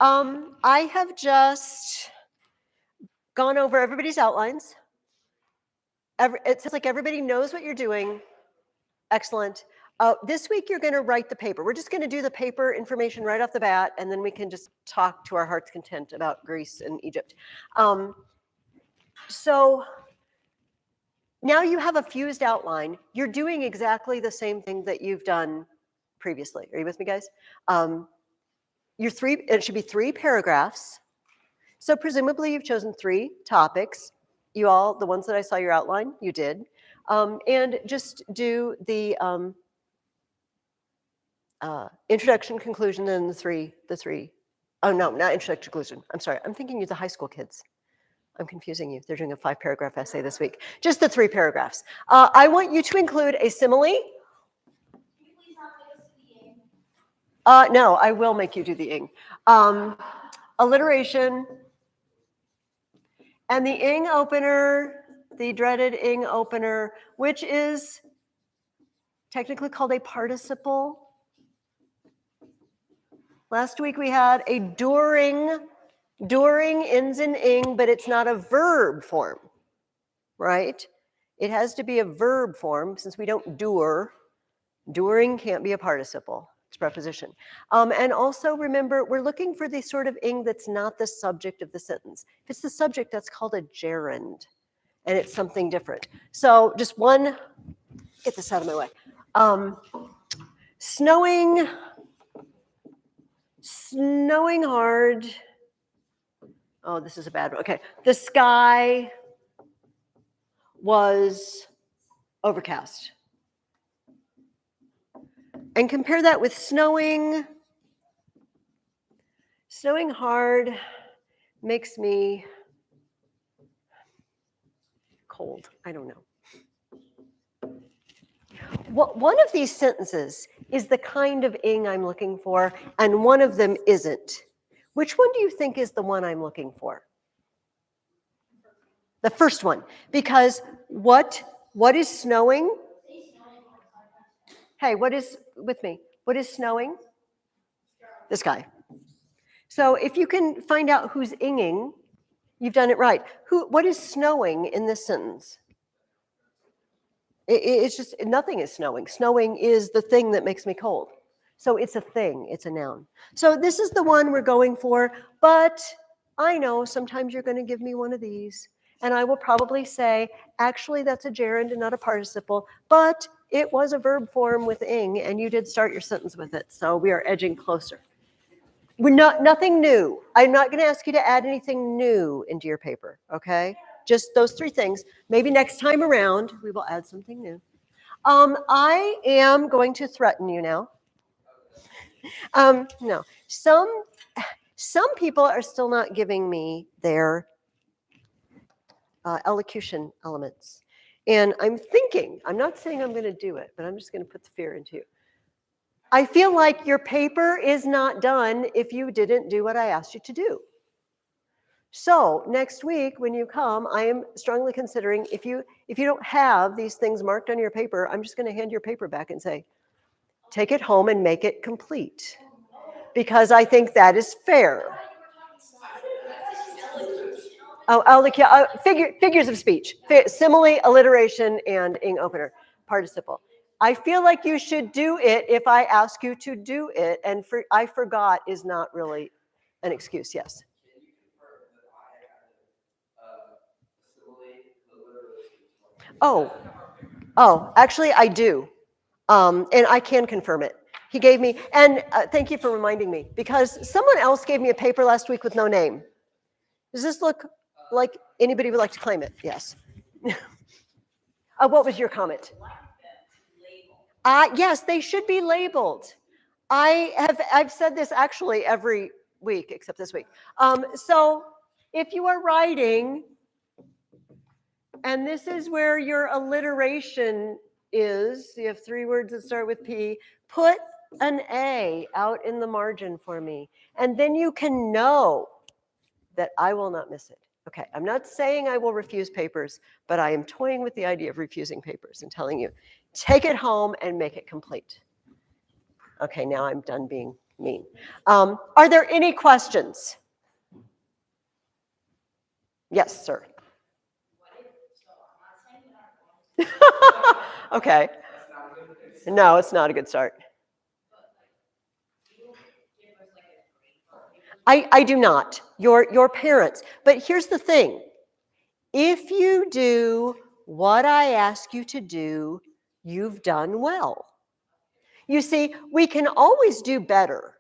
I have just gone over everybody's outlines. It sounds like everybody knows what you're doing. Excellent. This week you're going to write the paper. We're just going to do the paper information right off the bat, and then we can just talk to our heart's content about Greece and Egypt. So now you have a fused outline. You're doing exactly the same thing that you've done previously. Are you with me, guys? It should be 3 paragraphs. So presumably you've chosen 3 topics. You all, the ones that I saw your outline, you did. And just do the introduction, conclusion, and the three. Oh, no, not introduction, conclusion. I'm sorry. I'm thinking you're the high school kids. I'm confusing you. They're doing a 5-paragraph essay this week. Just the 3 paragraphs. I want you to include a simile. No, I will make you do the ing. Alliteration. And the ing opener, the dreaded ing opener, which is technically called a participle. Last week we had a during. During ends in ing, but it's not a verb form, right? It has to be a verb form since we don't dur. During can't be a participle. It's preposition. And also remember, we're looking for the sort of ing that's not the subject of the sentence. If it's the subject, that's called a gerund, and it's something different. So just one, get this out of my way. Snowing hard. Oh, this is a bad one. Okay. The sky was overcast. And compare that with snowing. Snowing hard makes me cold. I don't know. One of these sentences is the kind of ing I'm looking for, and one of them isn't. Which one do you think is the one I'm looking for? The first one. Because what is snowing? Hey, what is snowing? The sky. So if you can find out who's inging, you've done it right. What is snowing in this sentence? It's just, nothing is snowing. Snowing is the thing that makes me cold. So it's a thing, it's a noun. So this is the one we're going for, but I know sometimes you're going to give me one of these, and I will probably say, actually, that's a gerund and not a participle, but it was a verb form with ing, and you did start your sentence with it, so we are edging closer. Nothing new. I'm not going to ask you to add anything new into your paper, okay? Just those 3 things. Maybe next time around, we will add something new. I am going to threaten you now. No, some people are still not giving me their elocution elements. And I'm thinking, I'm not saying I'm going to do it, but I'm just going to put the fear into you. I feel like your paper is not done if you didn't do what I asked you to do. So next week when you come, I am strongly considering if you don't have these things marked on your paper, I'm just going to hand your paper back and say, take it home and make it complete. Because I think that is fair. Oh, figures of speech. Simile, alliteration, and ing opener. Participle. I feel like you should do it if I ask you to do it, and I forgot is not really an excuse. Yes. Oh, actually, I do, and I can confirm it. He gave me, and thank you for reminding me, because someone else gave me a paper last week with no name. Does this look like anybody would like to claim it? Yes. What was your comment? Yes, they should be labeled. I've said this actually every week except this week. So if you are writing, and this is where your alliteration is, you have 3 words that start with P, put an A out in the margin for me, and then you can know that I will not miss it. Okay, I'm not saying I will refuse papers, but I am toying with the idea of refusing papers and telling you, take it home and make it complete. Okay, now I'm done being mean. Are there any questions? Yes, sir. Okay. No, it's not a good start. I do not. Your parents. But here's the thing. If you do what I ask you to do, you've done well. You see, we can always do better,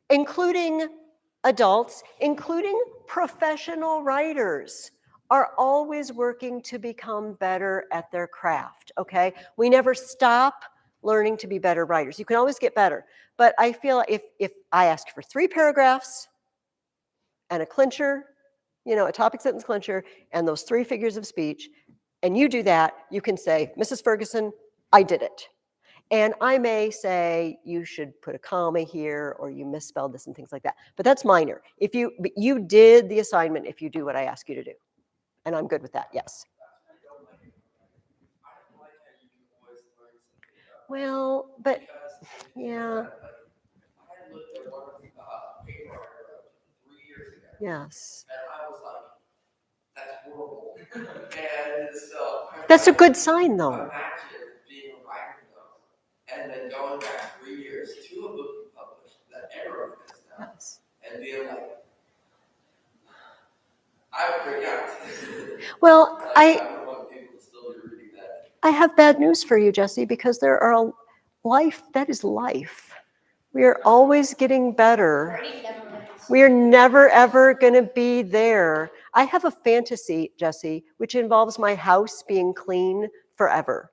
including adults, including professional writers are always working to become better at their craft, okay? We never stop learning to be better writers. You can always get better. But I feel if I ask for 3 paragraphs and a clincher, a topic sentence clincher, and those 3 figures of speech, and you do that, you can say, Mrs. Ferguson, I did it. And I may say you should put a comma here or you misspelled this and things like that. But that's minor. But you did the assignment if you do what I ask you to do. And I'm good with that, yes. Well, but yeah. Yes. That's horrible. And so that's a good sign, though. Imagine being a writer, though, and then going back 3 years to a book you published that everyone has done, yes. And being like, I would forget. Well, I want people to still be reading that. I have bad news for you, Jesse, because there are that is life. We are always getting better. We are never, ever going to be there. I have a fantasy, Jesse, which involves my house being clean forever.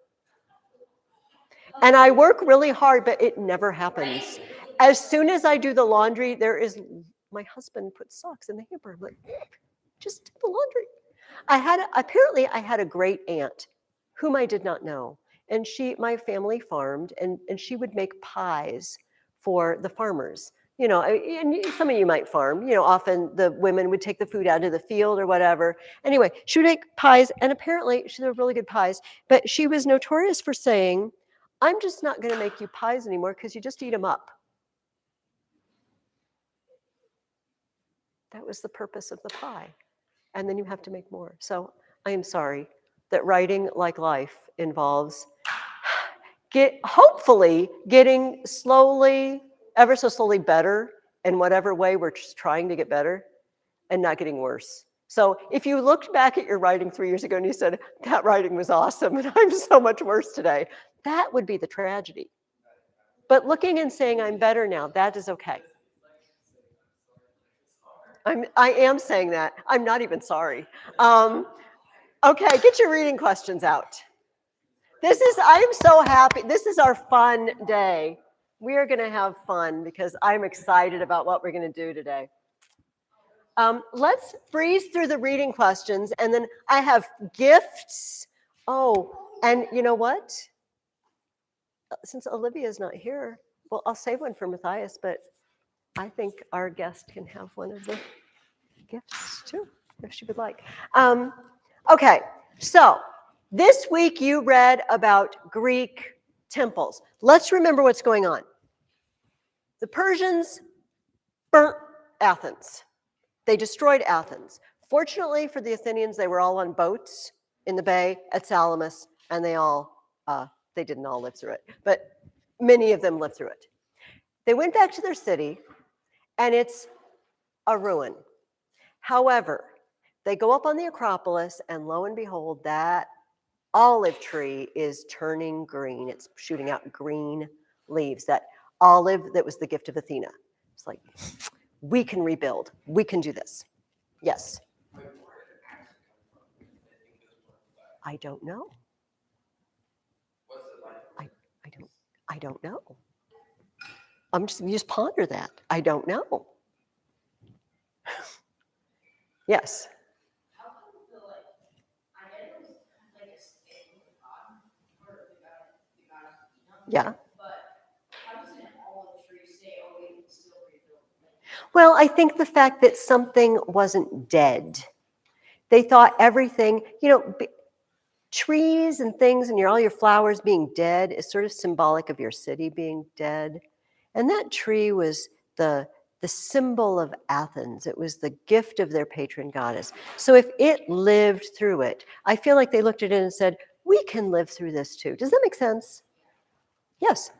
And I work really hard, but it never happens. As soon as I do the laundry, my husband puts socks in the hamper. I'm like, just do the laundry. Apparently I had a great aunt whom I did not know. And my family farmed, and she would make pies for the farmers. And some of you might farm. Often the women would take the food out of the field or whatever. Anyway, she would make pies, and apparently she did really good pies. But she was notorious for saying, I'm just not going to make you pies anymore because you just eat them up. That was the purpose of the pie. And then you have to make more. So I am sorry that writing, like life, involves hopefully getting ever so slowly better in whatever way we're just trying to get better, and not getting worse. So if you looked back at your writing 3 years ago and you said, that writing was awesome and I'm so much worse today, that would be the tragedy. But looking and saying I'm better now, that is okay. I am saying that. I'm not even sorry. Okay, get your reading questions out. I'm so happy. This is our fun day. We are going to have fun because I'm excited about what we're going to do today. Let's breeze through the reading questions, and then I have gifts. Oh, and you know what? Since Olivia is not here, well, I'll save one for Matthias, but I think our guest can have one of the gifts too, if she would like. Okay, so this week you read about Greek temples. Let's remember what's going on. The Persians burnt Athens. They destroyed Athens. Fortunately for the Athenians, they were all on boats in the bay at Salamis, and they didn't all live through it, but many of them lived through it. They went back to their city, and it's a ruin. However, they go up on the Acropolis, and lo and behold, that olive tree is turning green. It's shooting out green leaves. That olive that was the gift of Athena. It's like, we can rebuild. We can do this. Yes? I don't know. I don't know. You just ponder that. I don't know. Yes? Yeah. Well, I think the fact that something wasn't dead. They thought everything, trees and things and all your flowers being dead is sort of symbolic of your city being dead. And that tree was the symbol of Athens. It was the gift of their patron goddess. So if it lived through it, I feel like they looked at it and said, we can live through this too. Does that make sense? Yes.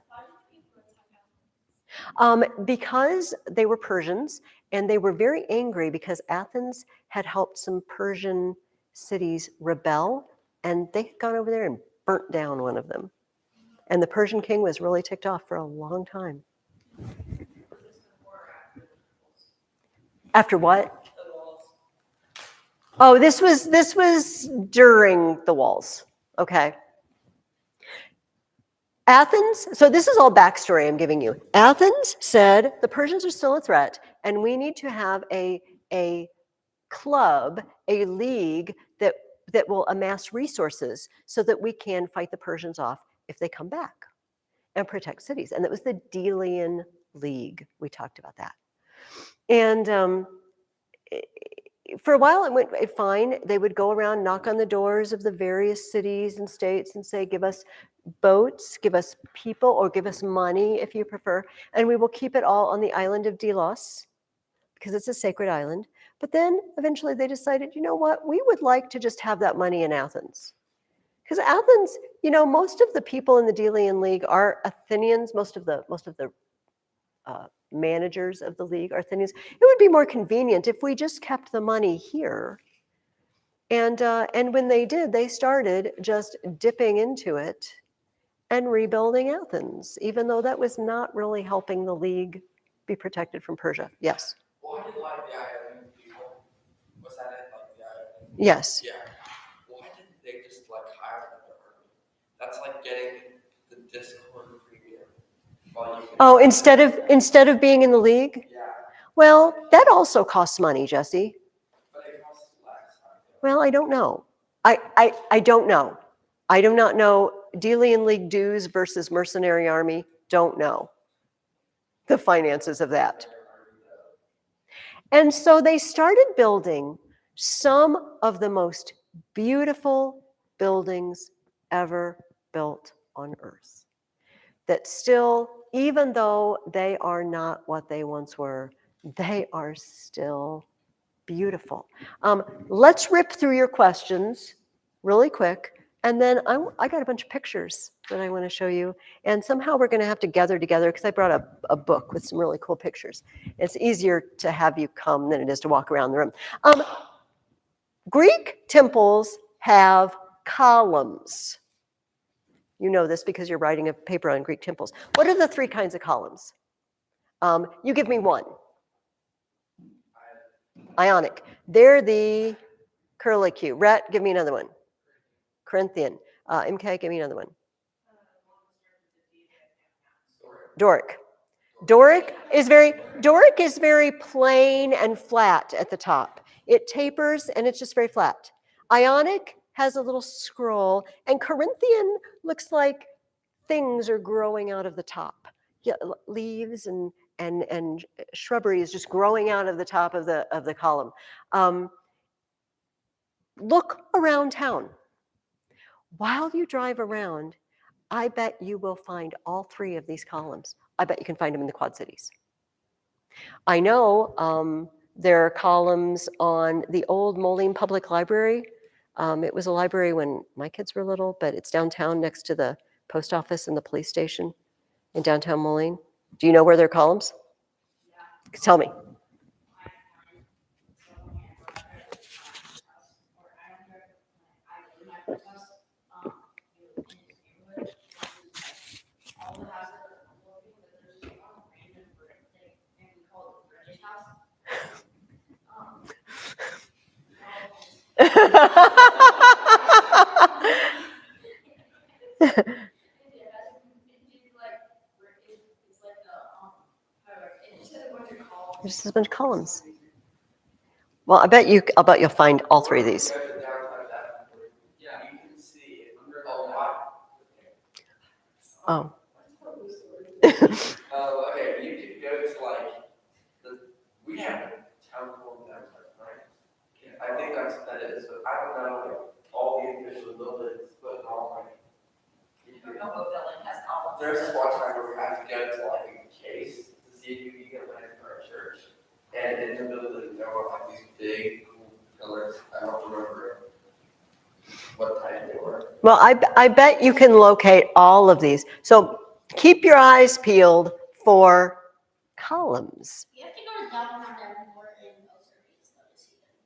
Because they were Persians and they were very angry because Athens had helped some Persian cities rebel, and they had gone over there and burnt down one of them. And the Persian king was really ticked off for a long time. After what? Oh, this was during the walls. Okay. Athens, so this is all backstory I'm giving you. Athens said the Persians are still a threat, and we need to have a club, a league that will amass resources so that we can fight the Persians off if they come back and protect cities. And that was the Delian League. We talked about that. And for a while it went fine. They would go around, knock on the doors of the various cities and states and say, give us boats, give us people, or give us money if you prefer, and we will keep it all on the island of Delos because it's a sacred island. But then eventually they decided, you know what, we would like to just have that money in Athens. Because Athens, most of the people in the Delian League are Athenians, most of the managers of the league are Athenians. It would be more convenient if we just kept the money here. And when they did, they started just dipping into it and rebuilding Athens, even though that was not really helping the league be protected from Persia. Yes? Why did like the Ionian people, was that it, like the Ionian? Yes. Yeah. Why didn't they just like hire another army? That's like getting the Discord premium. Oh, instead of being in the league? Yeah. Well, that also costs money, Jesse. But it costs less. Well, I don't know. I don't know. I do not know Delian League dues versus mercenary army. Don't know the finances of that. And so they started building some of the most beautiful buildings ever built on Earth. That still, even though they are not what they once were, they are still beautiful. Let's rip through your questions really quick. And then I got a bunch of pictures that I want to show you. And somehow we're going to have to gather together because I brought a book with some really cool pictures. It's easier to have you come than it is to walk around the room. Greek temples have columns. You know this because you're writing a paper on Greek temples. What are the three kinds of columns? You give me one. Ionic. They're the curlicue. Rhett, give me another one. Corinthian. MK, give me another one. Doric. Doric is very plain and flat at the top. It tapers and it's just very flat. Ionic has a little scroll, and Corinthian looks like things are growing out of the top. Yeah, leaves and shrubbery is just growing out of the top of the column. Look around town. While you drive around, I bet you will find all three of these columns. I bet you can find them in the Quad Cities. I know there are columns on the old Moline Public Library. It was a library when my kids were little, but it's downtown next to the post office and the police station in downtown Moline. Do you know where there are columns? Yeah. Tell me. There's just a bunch of columns. Well, I'll bet you'll find all three of these. Oh. Okay, you could go to like we have a town hall downtown, right? I think that's what that is, but I don't know like all the official buildings, but all like. There's this one time where we have to go to like a case see if you can get land for our church. And in the building, there were like these big cool pillars. I don't remember what type they were. Well, I bet you can locate all of these. So keep your eyes peeled for columns. You have to go to downtown Davenport and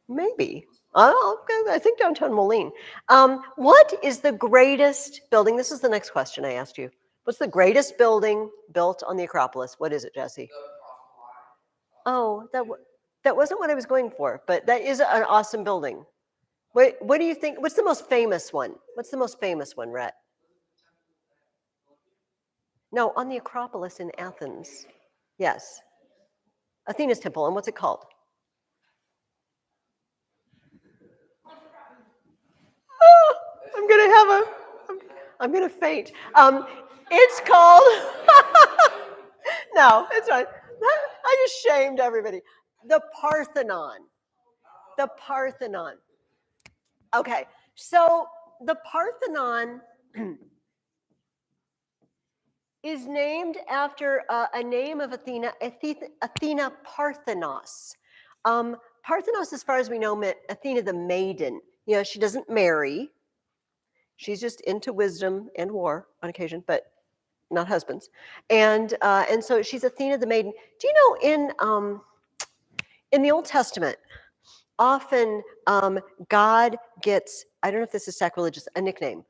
Maybe. I think downtown Moline. What is the greatest building? This is the next question I asked you. What's the greatest building built on the Acropolis? What is it, Jesse? Oh, that wasn't what I was going for, but that is an awesome building. What do you think? What's the most famous one? What's the most famous one, Rhett? No, on the Acropolis in Athens. Yes. Athena's temple. And what's it called? Oh, I'm gonna faint. It's called. No, it's fine. I just shamed everybody. The Parthenon. The Parthenon. Okay, so the Parthenon is named after a name of Athena, Athena Parthenos. Parthenos, as far as we know, meant Athena the maiden. You know, she doesn't marry. She's just into wisdom and war on occasion, but not husbands. And so she's Athena the maiden. Do you know in the Old Testament, often God gets, I don't know if this is sacrilegious, a nickname.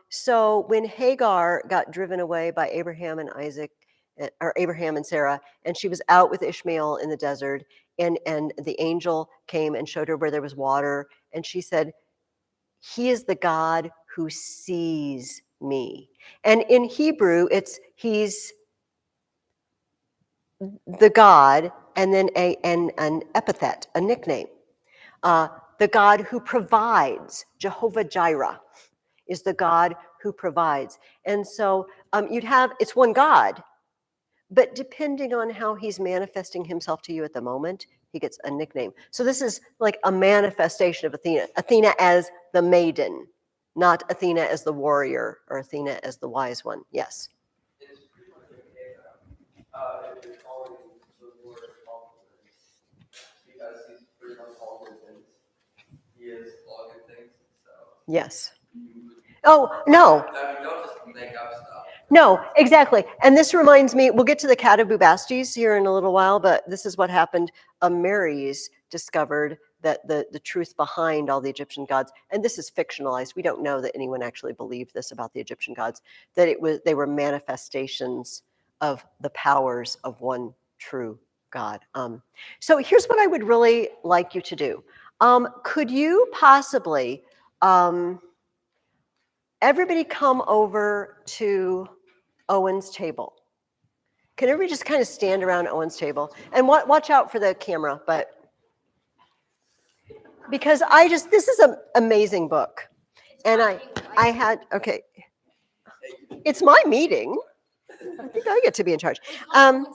So when Hagar got driven away by Abraham and Isaac, or Abraham and Sarah, and she was out with Ishmael in the desert, and the angel came and showed her where there was water, and she said, "He is the God who sees me." And in Hebrew, he's the God, and then an epithet, a nickname. The God who provides, Jehovah Jireh, is the God who provides. And so it's one God, but depending on how he's manifesting himself to you at the moment, he gets a nickname. So this is like a manifestation of Athena. Athena as the maiden, not Athena as the warrior or Athena as the wise one. Yes? It's pretty much okay if you're calling the Lord because he's pretty much all good things. He is all good things. So. Yes. Oh, no. I mean, don't just make up stuff. No, exactly. And this reminds me, we'll get to the cat of Bubastes here in a little while, but this is what happened. Mary's discovered that the truth behind all the Egyptian gods, and this is fictionalized. We don't know that anyone actually believed this about the Egyptian gods, that they were manifestations of the powers of one true God. So here's what I would really like you to do. Could you possibly, everybody come over to Owen's table? Can everybody just kind of stand around Owen's table? And watch out for the camera, but because this is an amazing book. And I had, okay, it's my meeting. I think I get to be in charge. Oh,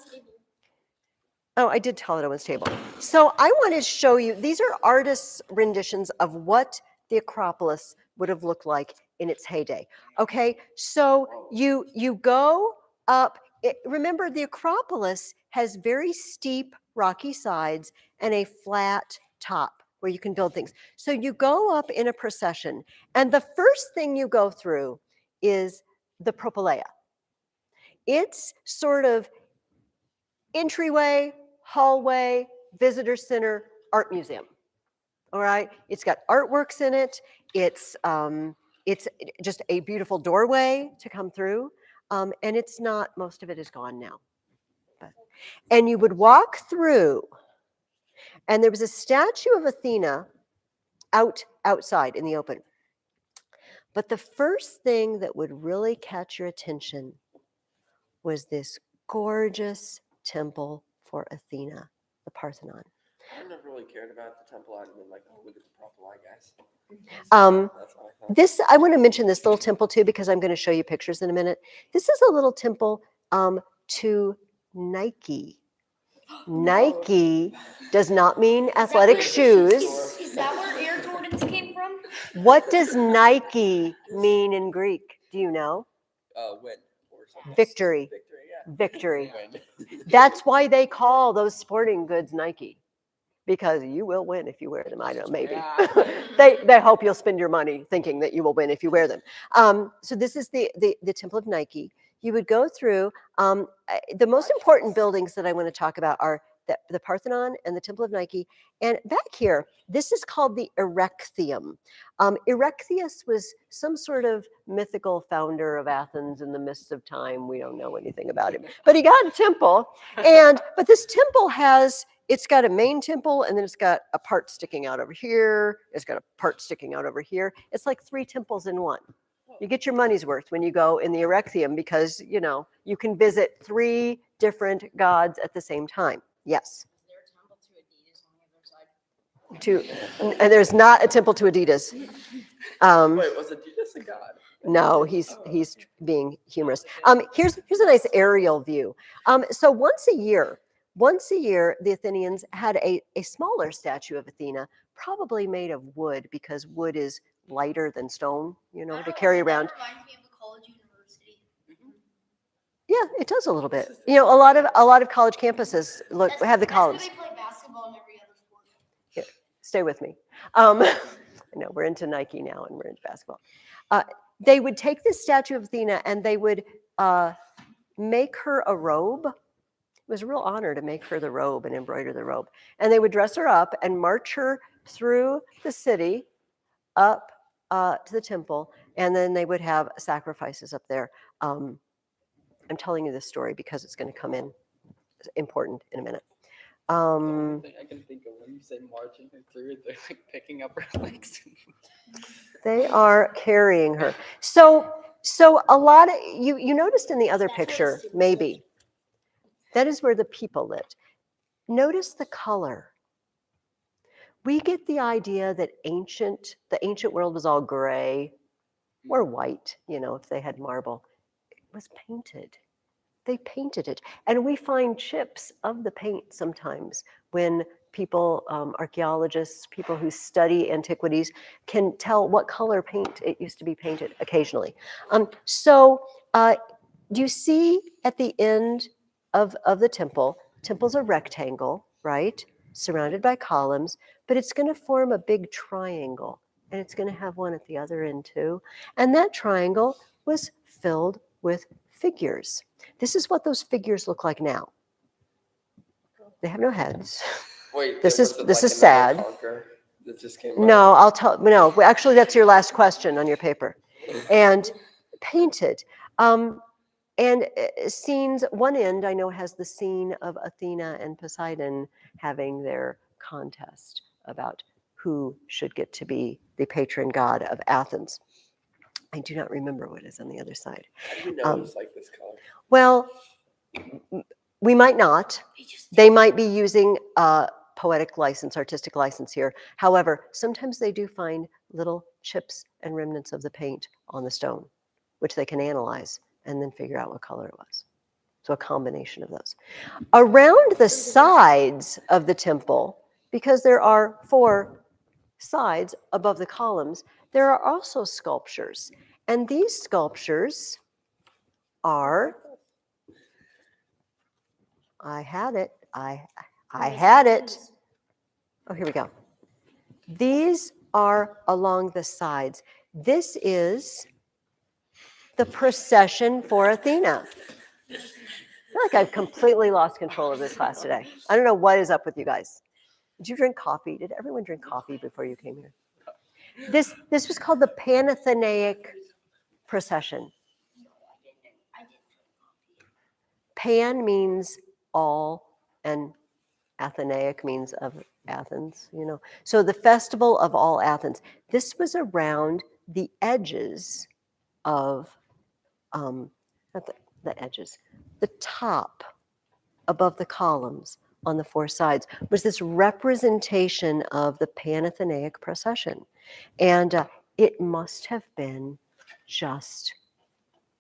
I did tell it Owen's table. So I want to show you, these are artists' renditions of what the Acropolis would have looked like in its heyday. Okay, so you go up, remember the Acropolis has very steep rocky sides and a flat top where you can build things. So you go up in a procession, and the first thing you go through is the propylaea. It's sort of entryway, hallway, visitor center, art museum. All right, it's got artworks in it. It's just a beautiful doorway to come through, and it's not. Most of it is gone now. And you would walk through, and there was a statue of Athena outside in the open. But the first thing that would really catch your attention was this gorgeous temple for Athena, the Parthenon. I never really cared about the temple. I'd been like, oh, look at the propylaea, guys. That's all I thought. I want to mention this little temple too, because I'm going to show you pictures in a minute. This is a little temple to Nike. Nike does not mean athletic shoes. Is that where Air Jordans came from? What does Nike mean in Greek? Do you know? Win or something. Victory. Victory, victory. Win. That's why they call those sporting goods Nike, because you will win if you wear them. I don't know, maybe. Yeah. They hope you'll spend your money thinking that you will win if you wear them. So this is the Temple of Nike. You would go through the most important buildings that I want to talk about are the Parthenon and the Temple of Nike. And back here, this is called the Erechtheum. Erechtheus was some sort of mythical founder of Athens in the mists of time. We don't know anything about him, but he got a temple. But this temple it's got a main temple, and then it's got a part sticking out over here. It's got a part sticking out over here. It's like 3 temples in one. You get your money's worth when you go in the Erechtheum because, you can visit 3 different gods at the same time. Yes. Is there a temple to Adidas on the other side? And there's not a temple to Adidas. Wait, was Adidas a god? No, he's being humorous. Here's a nice aerial view. So once a year, the Athenians had a smaller statue of Athena, probably made of wood because wood is lighter than stone, to carry around. That reminds me of a college university. Yeah, it does a little bit. A lot of college campuses have the columns. That's where they play basketball and every other sport. Here, stay with me. I know we're into Nike now and we're into basketball. They would take this statue of Athena and they would make her a robe. It was a real honor to make her the robe and embroider the robe. And they would dress her up and march her through the city up to the temple, and then they would have sacrifices up there. I'm telling you this story because it's going to come in important in a minute. The only thing I can think of when you say marching her through, they're like picking up her legs. They are carrying her. So a lot of you noticed in the other picture, maybe that is where the people lived. Notice the color. We get the idea that the ancient world was all gray or white, if they had marble. It was painted. They painted it. And we find chips of the paint sometimes when people, archaeologists, people who study antiquities, can tell what color paint it used to be painted occasionally. Do you see at the end of the temple's a rectangle, right? Surrounded by columns, but it's going to form a big triangle, and it's going to have one at the other end too. And that triangle was filled with figures. This is what those figures look like now. They have no heads. Wait, This was is it this like is sad. another conqueror that just came No, out? no. Actually, that's your last question on your paper. And painted. And scenes, one end I know has the scene of Athena and Poseidon having their contest about who should get to be the patron god of Athens. I do not remember what is on the other side. How do you know it was like this color? Well, we might not. They might be using poetic license, artistic license here. However, sometimes they do find little chips and remnants of the paint on the stone, which they can analyze and then figure out what color it was. So a combination of those. Around the sides of the temple, because there are 4 sides above the columns, there are also sculptures. And these sculptures are, I had it. Oh, here we go. These are along the sides. This is the procession for Athena. I feel like I've completely lost control of this class today. I don't know what is up with you guys. Did you drink coffee? Did everyone drink coffee before you came here? This was called the Panathenaic procession. Pan means all, and Athenaic means of Athens, So the festival of all Athens. This was around the edges of, not the edges, the top above the columns on the 4 sides was this representation of the Panathenaic procession. And it must have been just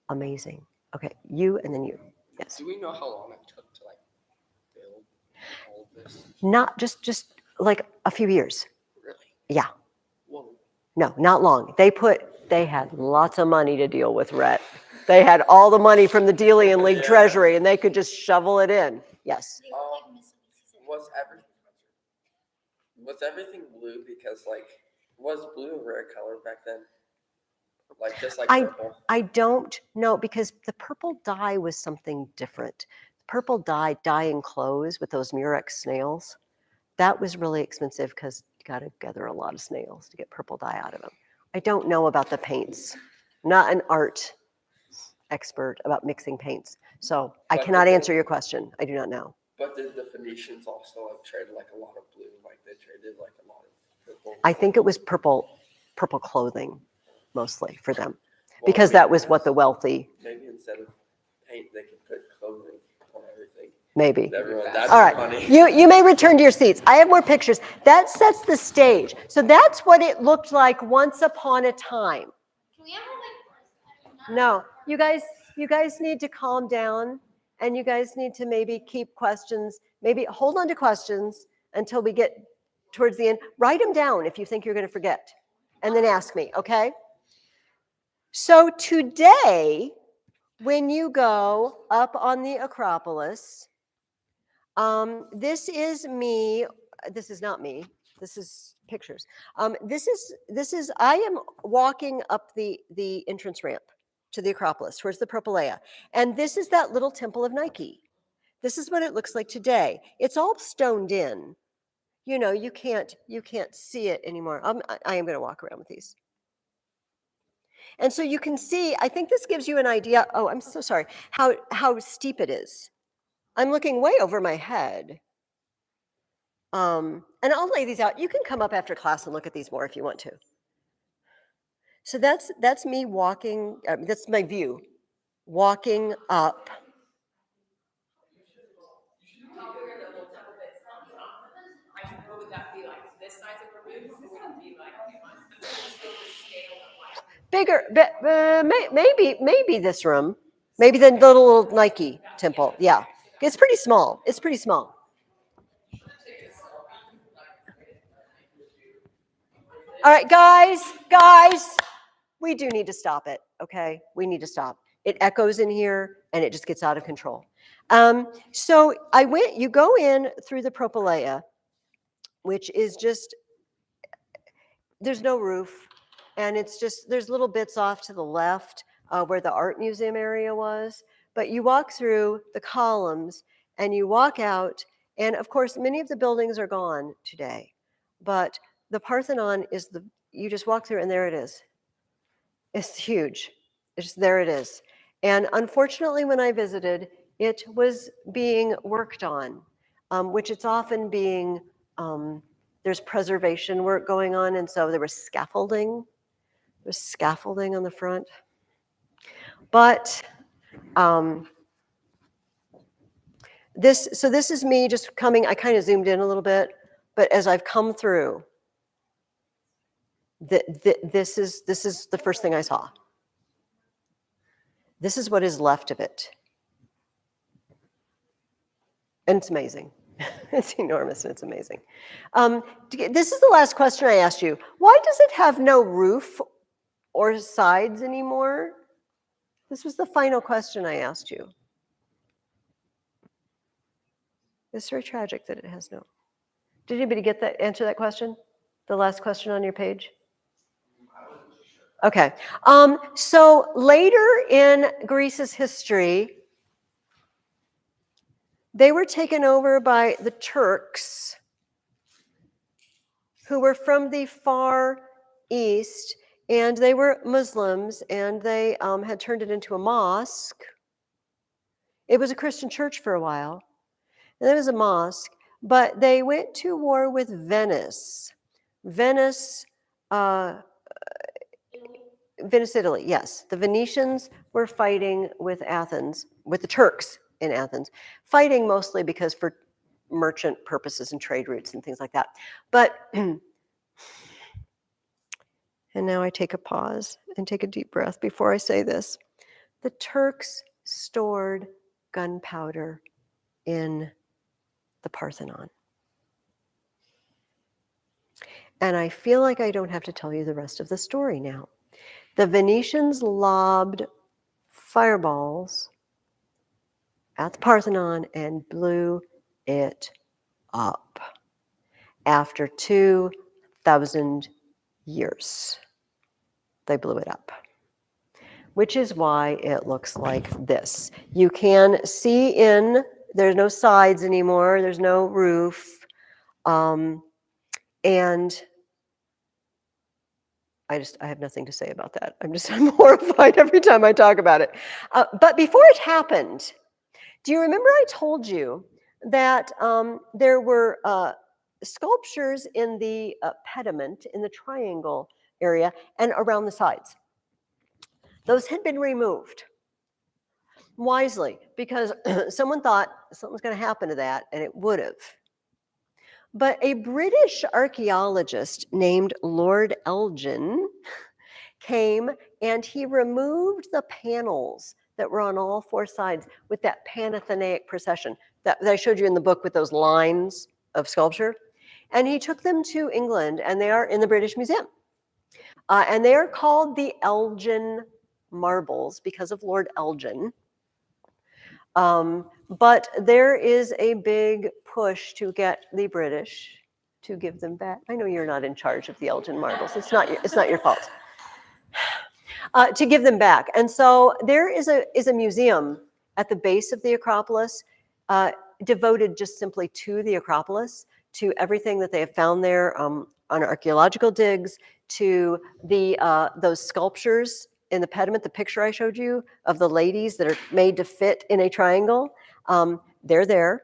amazing. Okay, you and then you. Yes. Do we know how long it took to build all this? Not just like a few years. Really? Yeah. Whoa. No, not long. They had lots of money to deal with Rhett. They had all the money from the Delian League Yeah. treasury and they could just shovel it in. Yes. They were like Miss Lucy said. Was everything blue because like was blue a rare color back then? Like just like purple. I don't know because the purple dye was something different. Purple dyeing clothes with those Murex snails, that was really expensive because you got to gather a lot of snails to get purple dye out of them. I don't know about the paints. Not an art expert about mixing paints. So I But cannot did they- answer your question. I do not know. But did the Phoenicians also like traded like a lot of blue? Like they traded like a lot of purple. I think it was purple clothing mostly for them Well, because I mean, that was what the wealthy, maybe instead of paint they could put clothing on everything. maybe. Everyone, that'd All be right, funny. you may return to your seats. I have more pictures. That sets the stage. So that's what it looked like once upon a time. Can we have like No, you guys need to calm down and you guys need to maybe keep questions, maybe hold on to questions until we get towards the end. Write them down if you think you're going to forget and then ask me, okay? So today, when you go up on the Acropolis, this is me. This is not me. This is pictures. This is. I am walking up the entrance ramp to the Acropolis towards the Propylaea, and this is that little temple of Nike. This is what it looks like today. It's all stoned in. You know, you can't see it anymore. I am going to walk around with these. And so you can see, I think this gives you an idea. Oh, I'm so sorry. How steep it is. I'm looking way over my head. And I'll lay these out. You can come up after class and look at these more if you want to. So that's me walking. That's my view, walking up. What would that be like? This size of a room, or would it be like Bigger, maybe this room, maybe the little Nike temple. Yeah, it's pretty small. It's pretty small. All right, guys, we do need to stop it. Okay, we need to stop. It echoes in here, and it just gets out of control. So you go in through the Propylaea, which is just, there's no roof. And it's just, there's little bits off to the left where the art museum area was. But you walk through the columns and you walk out. And of course, many of the buildings are gone today. But the Parthenon is you just walk through and there it is. It's huge. There it is. And unfortunately, when I visited, it was being worked on, which it's often being, there's preservation work going on. And so there was scaffolding. There's scaffolding on the front. But this is me just coming, I kind of zoomed in a little bit, but as I've come through, this is the first thing I saw. This is what is left of it. And it's amazing. It's enormous and it's amazing. This is the last question I asked you. Why does it have no roof or sides anymore? This was the final question I asked you. It's very tragic that it has no. Did anybody answer that question? The last question on your page? Okay. So later in Greece's history, they were taken over by the Turks, who were from the Far East, and they were Muslims, and they had turned it into a mosque. It was a Christian church for a while, and it was a mosque, but they went to war with Venice. Venice, Italy, yes. The Venetians were fighting with Athens, with the Turks in Athens, fighting mostly because for merchant purposes and trade routes and things like that. But, and now I take a pause and take a deep breath before I say this. The Turks stored gunpowder in the Parthenon. And I feel like I don't have to tell you the rest of the story now. The Venetians lobbed fireballs at the Parthenon and blew it up after 2,000 years. They blew it up, which is why it looks like this. You can see in, there's no sides anymore, there's no roof, and I have nothing to say about that. I'm horrified every time I talk about it. But before it happened, do you remember I told you that there were sculptures in the pediment, in the triangle area, and around the sides? Those had been removed wisely because someone thought something was going to happen to that, and it would have. But a British archaeologist named Lord Elgin came and he removed the panels that were on all four sides with that Panathenaic procession that I showed you in the book with those lines of sculpture. And he took them to England, and they are in the British Museum. And they are called the Elgin marbles because of Lord Elgin. But there is a big push to get the British to give them back. I know you're not in charge of the Elgin marbles. It's not your fault. To give them back. And so there is a museum at the base of the Acropolis devoted just simply to the Acropolis, to everything that they have found there on archaeological digs, to those sculptures in the pediment, the picture I showed you of the ladies that are made to fit in a triangle. They're there,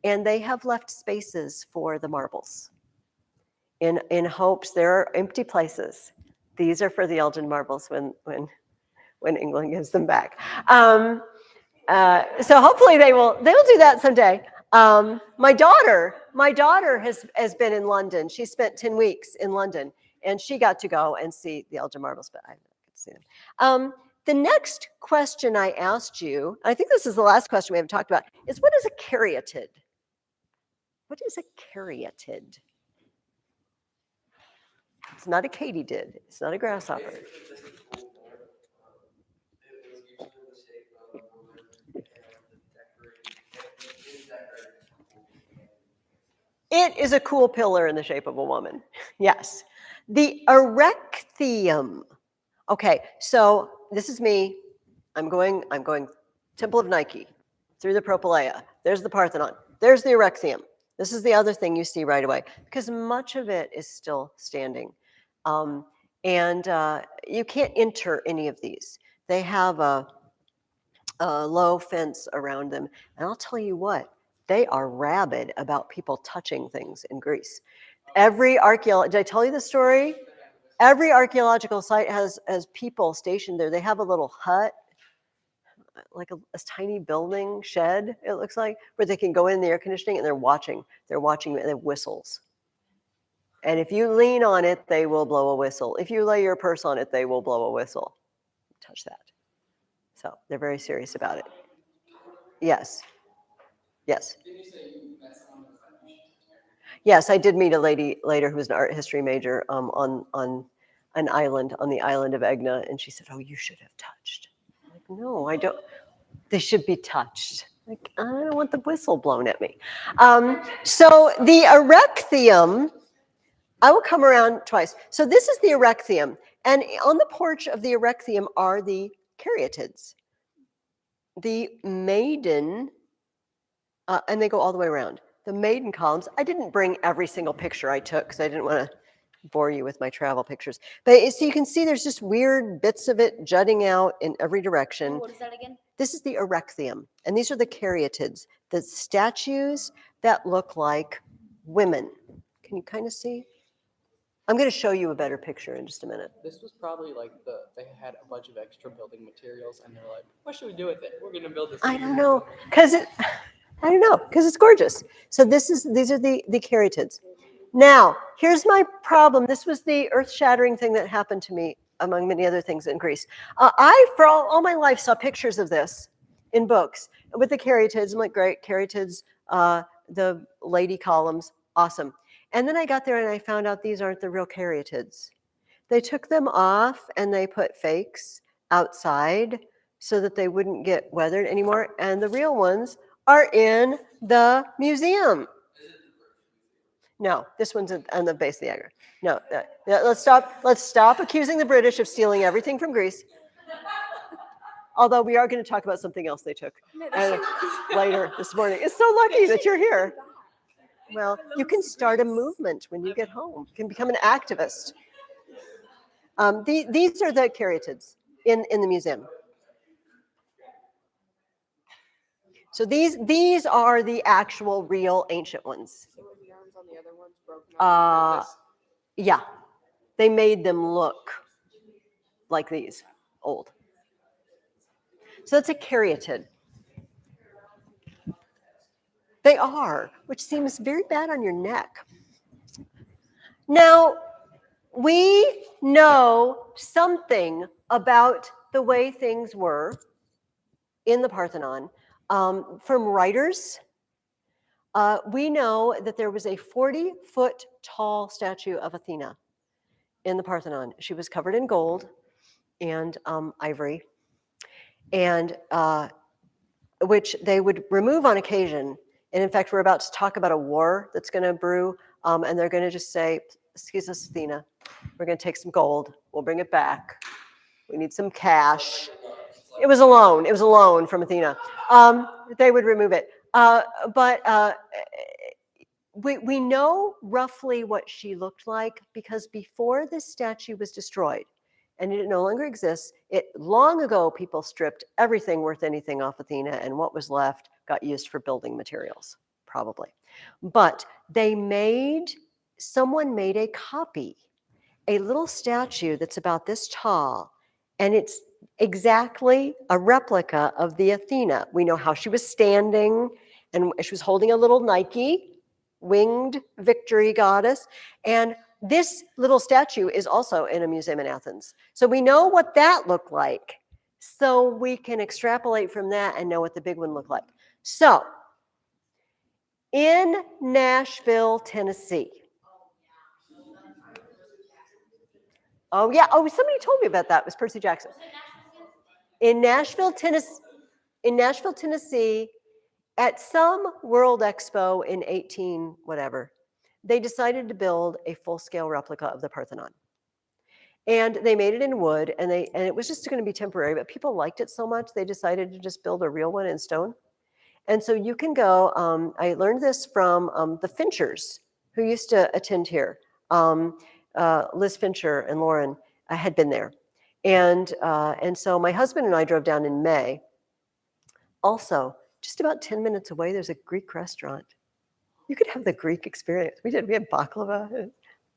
and they have left spaces for the marbles in hopes there are empty places. These are for the Elgin marbles when England gives them back. So hopefully they will do that someday. My daughter has been in London. She spent 10 weeks in London, and she got to go and see the Elgin marbles, but I didn't get to see them. The next question I asked you, I think this is the last question we haven't talked about, is what is a caryatid? What is a caryatid? It's not a katydid. It's not a grasshopper. Basically, just a cool plant. It was usually in the shape of a woman and decorated. It is a cool pillar in the shape of a woman. Yes. The erecthium. Okay, so this is me. I'm going Temple of Nike through the Propylaea. There's the Parthenon. There's the erecthium. This is the other thing you see right away because much of it is still standing. And you can't enter any of these. They have a low fence around them. And I'll tell you what, they are rabid about people touching things in Greece. Did I tell you the story? Every archaeological site has people stationed there. They have a little hut, like a tiny building shed, it looks like, where they can go in the air conditioning and they're watching. They're watching, and they have whistles. And if you lean on it, they will blow a whistle. If you lay your purse on it, they will blow a whistle. Touch that. So they're very serious about it. Yes. Yes. Yes, I did meet a lady later who was an art history major on an island, on the island of Egna, and she said, "Oh, you should have touched." I'm like, no, I don't. They should be touched. Like, I don't want the whistle blown at me. So the erecthium, I will come around twice. So this is the erecthium, and on the porch of the erecthium are the caryatids. The maiden, and they go all the way around. The maiden columns, I didn't bring every single picture I took because I didn't want to bore you with my travel pictures. But so you can see there's just weird bits of it jutting out in every direction. What is that again? This is the erecthium, and these are the caryatids, the statues that look like women. Can you kind of see? I'm going to show you a better picture in just a minute. This was probably like they had a bunch of extra building materials, and they're like, "What should we do with it? We're going to build this." I don't know, because it's gorgeous. So these are the caryatids. Now, here's my problem. This was the earth-shattering thing that happened to me, among many other things in Greece. I, for all my life, saw pictures of this in books with the caryatids. I'm like, great, caryatids, the lady columns, awesome. And then I got there and I found out these aren't the real caryatids. They took them off and they put fakes outside so that they wouldn't get weathered anymore. And the real ones are in the museum. No, this one's on the base of the Agra. No, let's stop accusing the British of stealing everything from Greece. Although we are going to talk about something else they took later this morning. It's so lucky that you're here. Well, you can start a movement when you get home. You can become an activist. These are the caryatids in the museum. So these are the actual real ancient ones. So were the arms on the other ones broken up? Yeah, they made them look like these, old. So that's a caryatid. They are, which seems very bad on your neck. Now, we know something about the way things were in the Parthenon from writers. We know that there was a 40-foot tall statue of Athena in the Parthenon. She was covered in gold and ivory, and which they would remove on occasion. And in fact, we're about to talk about a war that's going to brew, and they're going to just say, excuse us, Athena, we're going to take some gold. We'll bring it back. We need some cash. It was a loan from Athena. They would remove it. But we know roughly what she looked like because before this statue was destroyed, and it no longer exists, long ago people stripped everything worth anything off Athena, and what was left got used for building materials, probably. But someone made a copy, a little statue that's about this tall, and it's exactly a replica of the Athena. We know how she was standing, and she was holding a little Nike, winged victory goddess, and this little statue is also in a museum in Athens. So we know what that looked like. So we can extrapolate from that and know what the big one looked like. So in Nashville, Tennessee. Oh, yeah. Oh, somebody told me about that. It was Percy Jackson. In Nashville, Tennessee, at some World Expo in 18 whatever, they decided to build a full-scale replica of the Parthenon. And they made it in wood, and it was just going to be temporary, but people liked it so much, they decided to just build a real one in stone. And so you can go, I learned this from the Finchers, who used to attend here. Liz Fincher and Lauren had been there. And so my husband and I drove down in May. Also, just about 10 minutes away, there's a Greek restaurant. You could have the Greek experience. We had baklava.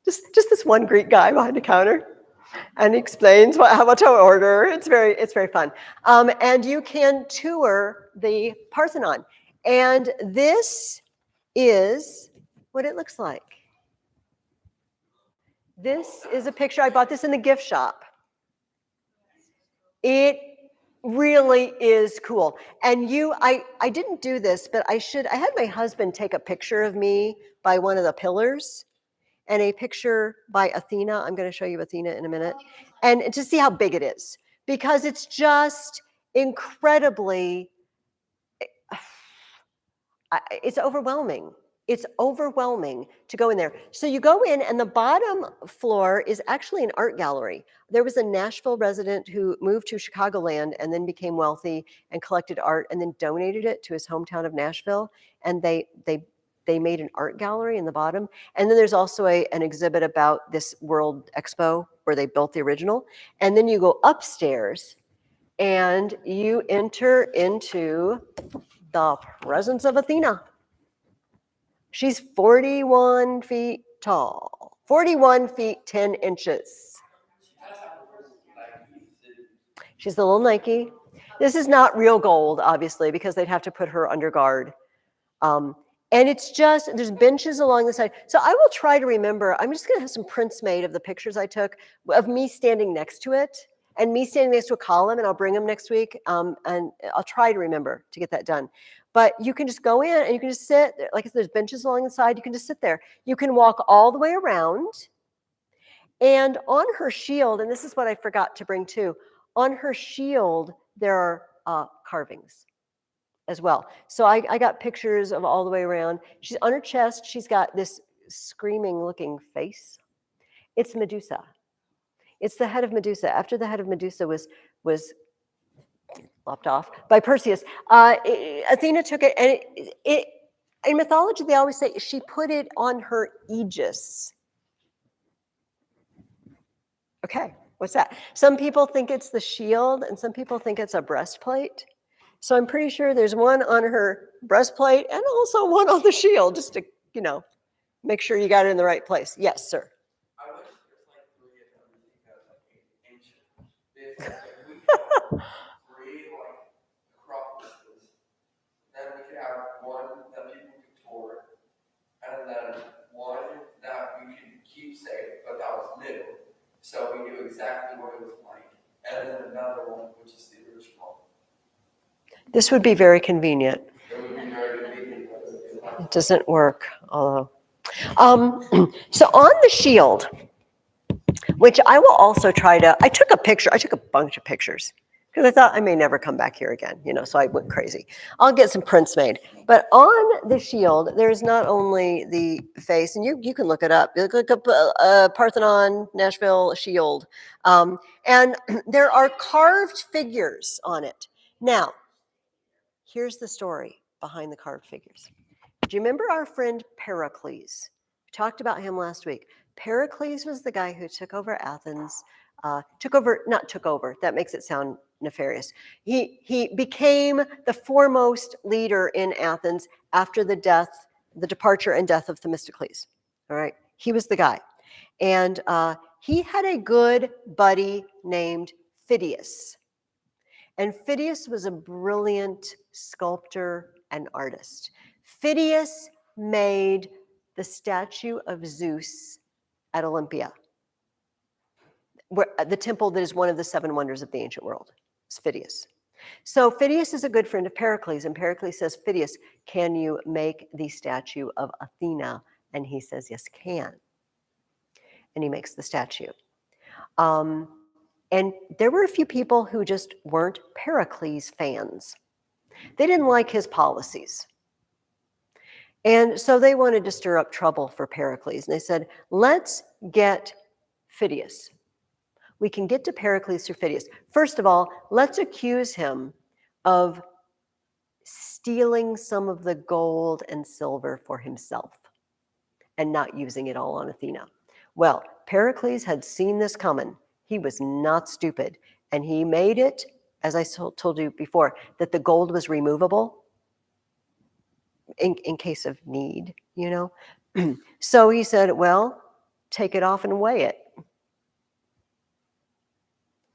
Just this one Greek guy behind the counter, and he explains how much I order. It's very fun. And you can tour the Parthenon. And this is what it looks like. This is a picture. I bought this in the gift shop. It really is cool. And I didn't do this, but I had my husband take a picture of me by one of the pillars and a picture by Athena. I'm going to show you Athena in a minute. And to see how big it is, because it's just incredibly, it's overwhelming. It's overwhelming to go in there. So you go in, and the bottom floor is actually an art gallery. There was a Nashville resident who moved to Chicagoland and then became wealthy and collected art and then donated it to his hometown of Nashville. And they made an art gallery in the bottom. And then there's also an exhibit about this World Expo where they built the original. And then you go upstairs and you enter into the presence of Athena. She's 41 feet tall, 41 feet, 10 inches. She's the little Nike. This is not real gold, obviously, because they'd have to put her under guard. And it's just, there's benches along the side. So I will try to remember, I'm just going to have some prints made of the pictures I took of me standing next to it and me standing next to a column, and I'll bring them next week. And I'll try to remember to get that done. But you can just go in and you can just sit. Like I said, there's benches along the side. You can just sit there. You can walk all the way around. And on her shield, and this is what I forgot to bring too, on her shield, there are carvings as well. So I got pictures of all the way around. She's on her chest. She's got this screaming looking face. It's Medusa. It's the head of Medusa. After the head of Medusa was lopped off by Perseus, Athena took it, and it in mythology they always say she put it on her aegis. Okay, what's that? Some people think it's the shield, and some people think it's a breastplate. So I'm pretty sure there's one on her breastplate and also one on the shield, just to, make sure you got it in the right place. Yes, sir. I wish there's like three of everything that's like ancient. It's like we could have three like acropolises, then we could have one that people could tour, and then one that we could keep safe, but that was new. So we knew exactly what it was like. And then another one, which is the original. This would be very convenient. It would be very convenient. It doesn't work, although. So on the shield, which I will also try to, I took a bunch of pictures because I thought I may never come back here again, so I went crazy. I'll get some prints made. But on the shield, there's not only the face, and you can look it up. You look up Parthenon, Nashville shield. And there are carved figures on it. Now, here's the story behind the carved figures. Do you remember our friend Pericles? We talked about him last week. Pericles was the guy who took over Athens, not took over, that makes it sound nefarious. He became the foremost leader in Athens after the departure and death of Themistocles. All right, he was the guy. And he had a good buddy named Phidias. And Phidias was a brilliant sculptor and artist. Phidias made the statue of Zeus at Olympia, the temple that is one of the seven wonders of the ancient world. It's Phidias. So Phidias is a good friend of Pericles, and Pericles says, Phidias, can you make the statue of Athena? And he says, yes, can. And he makes the statue. And there were a few people who just weren't Pericles fans. They didn't like his policies. And so they wanted to stir up trouble for Pericles. And they said, let's get Phidias. We can get to Pericles through Phidias. First of all, let's accuse him of stealing some of the gold and silver for himself and not using it all on Athena. Well, Pericles had seen this coming. He was not stupid. And he made it, as I told you before, that the gold was removable in case of need, So he said, well, take it off and weigh it.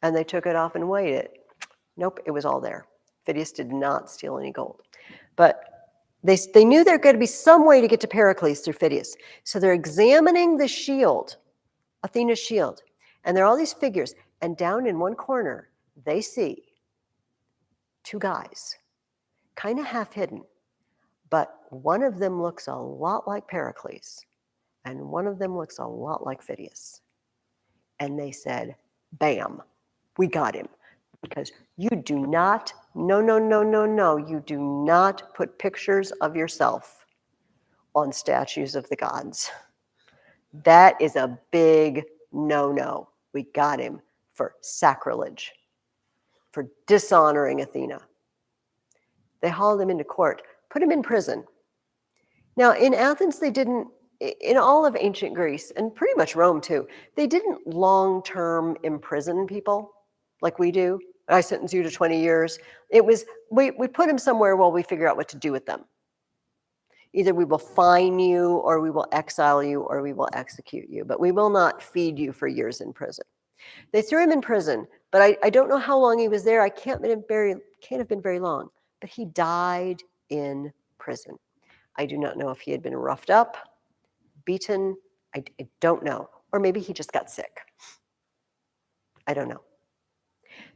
And they took it off and weighed it. Nope, it was all there. Phidias did not steal any gold. But they knew there could be some way to get to Pericles through Phidias. So they're examining the shield, Athena's shield. And there are all these figures. And down in one corner, they see two guys, kind of half hidden. But one of them looks a lot like Pericles, and one of them looks a lot like Phidias. And they said, bam, we got him. Because you do not, no, you do not put pictures of yourself on statues of the gods. That is a big no. We got him for sacrilege, for dishonoring Athena. They hauled him into court, put him in prison. Now, in Athens, they didn't, in all of ancient Greece, and pretty much Rome too, they didn't long-term imprison people like we do. I sentence you to 20 years. It was, we put them somewhere while we figure out what to do with them. Either we will fine you, or we will exile you, or we will execute you, but we will not feed you for years in prison. They threw him in prison, but I don't know how long he was there. Can't have been very long, but he died in prison. I do not know if he had been roughed up, beaten. I don't know. Or maybe he just got sick. I don't know.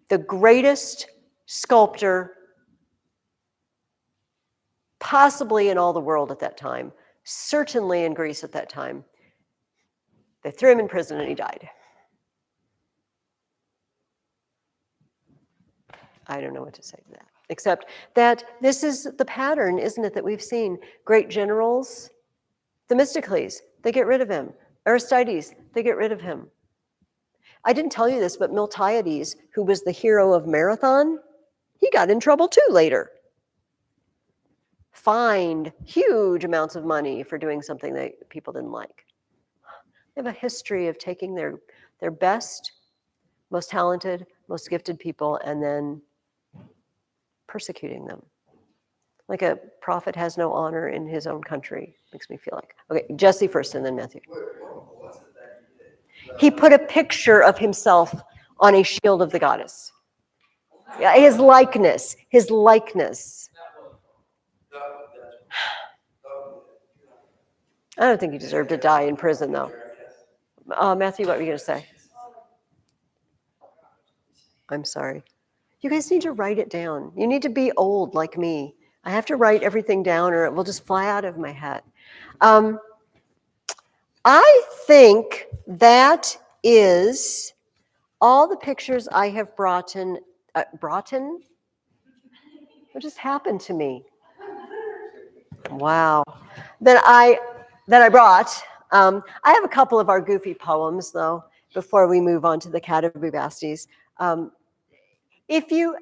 The greatest sculptor possibly in all the world at that time, certainly in Greece at that time, they threw him in prison and he died. I don't know what to say to that, except that this is the pattern, isn't it, that we've seen. Great generals, Themistocles, they get rid of him. Aristides, they get rid of him. I didn't tell you this, but Miltiades, who was the hero of Marathon, he got in trouble too later. Fined huge amounts of money for doing something that people didn't like. They have a history of taking their best, most talented, most gifted people and then persecuting them. Like a prophet has no honor in his own country, makes me feel like. Okay, Jesse first and then Matthew. What was it that he did? He put a picture of himself on a shield of the goddess. Yeah, his likeness. I don't think he deserved to die in prison, though. Matthew, what were you going to say? I'm sorry. You guys need to write it down. You need to be old like me. I have to write everything down or it will just fly out of my head. I think that is all the pictures I have brought in. What just happened to me? Wow. That I brought. I have a couple of our goofy poems, though, before we move on to the Cat of Bubastes. If you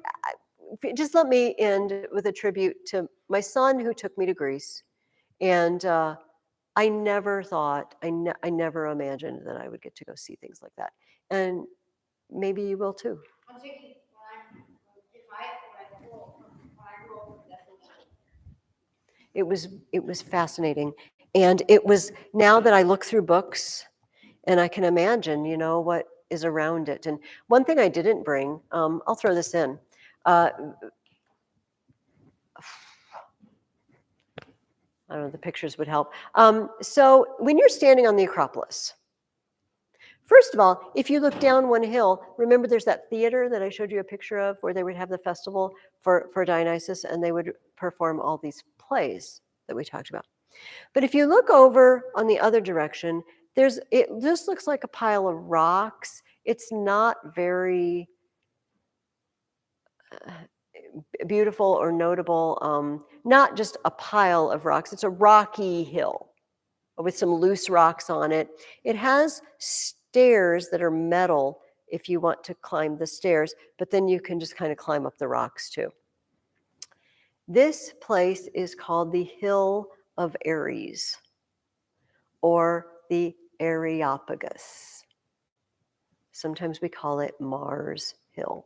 just let me end with a tribute to my son who took me to Greece. And I never thought, I never imagined that I would get to go see things like that. And maybe you will too. I'm thinking when I grow up, definitely. It was fascinating. And it was, now that I look through books and I can imagine, what is around it. And one thing I didn't bring, I'll throw this in. I don't know, the pictures would help. So when you're standing on the Acropolis, first of all, if you look down one hill, remember there's that theater that I showed you a picture of where they would have the festival for Dionysus and they would perform all these plays that we talked about. But if you look over on the other direction, it just looks like a pile of rocks. It's not very beautiful or notable, not just a pile of rocks. It's a rocky hill with some loose rocks on it. It has stairs that are metal if you want to climb the stairs, but then you can just kind of climb up the rocks too. This place is called the Hill of Ares, or the Areopagus. Sometimes we call it Mars Hill.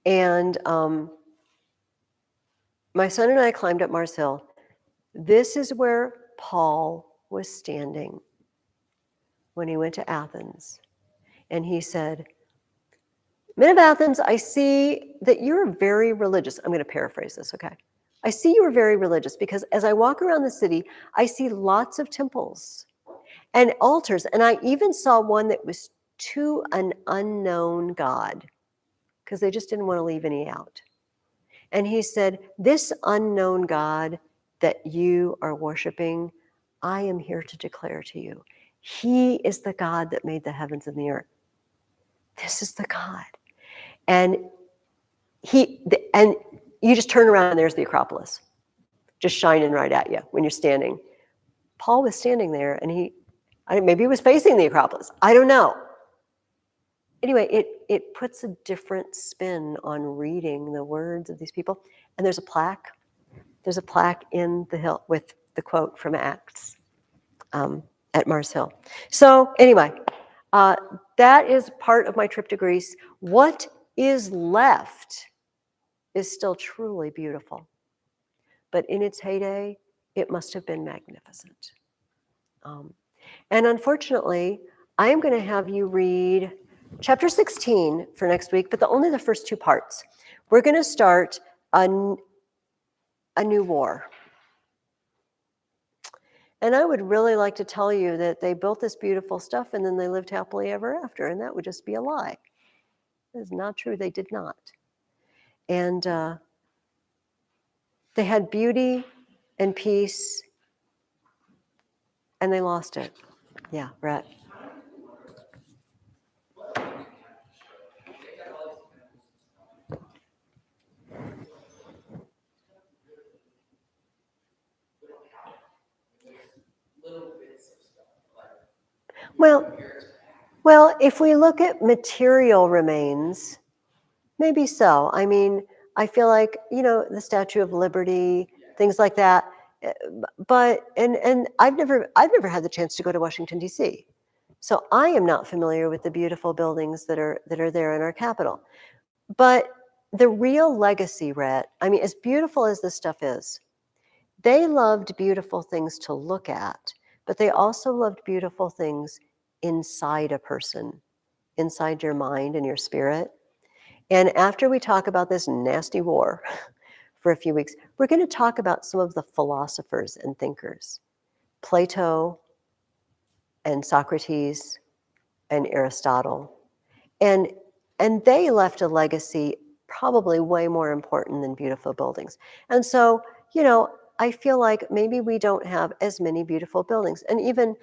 And my son and I climbed up Mars Hill. This is where Paul was standing when he went to Athens. And he said, "Men of Athens, I see that you're very religious." I'm going to paraphrase this, okay? "I see you are very religious because as I walk around the city, I see lots of temples and altars. And I even saw one that was to an unknown God because they just didn't want to leave any out. And he said, this unknown God that you are worshiping, I am here to declare to you. He is the God that made the heavens and the earth. This is the God." And you just turn around and there's the Acropolis, just shining right at you when you're standing. Paul was standing there and maybe he was facing the Acropolis. I don't know. Anyway, it puts a different spin on reading the words of these people. And there's a plaque. There's a plaque in the hill with the quote from Acts at Mars Hill. So anyway, that is part of my trip to Greece. What is left is still truly beautiful. But in its heyday, it must have been magnificent. And unfortunately, I am going to have you read chapter 16 for next week, but only the first two parts. We're going to start a new war. And I would really like to tell you that they built this beautiful stuff and then they lived happily ever after, and that would just be a lie. That is not true. They did not. And they had beauty and peace, and they lost it. Yeah, Brett. Well, well, if we look at material remains, maybe so. I mean, I feel like, the Statue of Liberty, things like that. But and I've never had the chance to go to Washington, D.C. So I am not familiar with the beautiful buildings that are there in our capital. But the real legacy, Rhett, I mean, as beautiful as this stuff is, they loved beautiful things to look at, but they also loved beautiful things inside a person, inside your mind and your spirit. And after we talk about this nasty war for a few weeks, we're going to talk about some of the philosophers and thinkers, Plato and Socrates and Aristotle. And and they left a legacy probably way more important than beautiful buildings. And so, I feel like maybe we don't have as many beautiful buildings. And even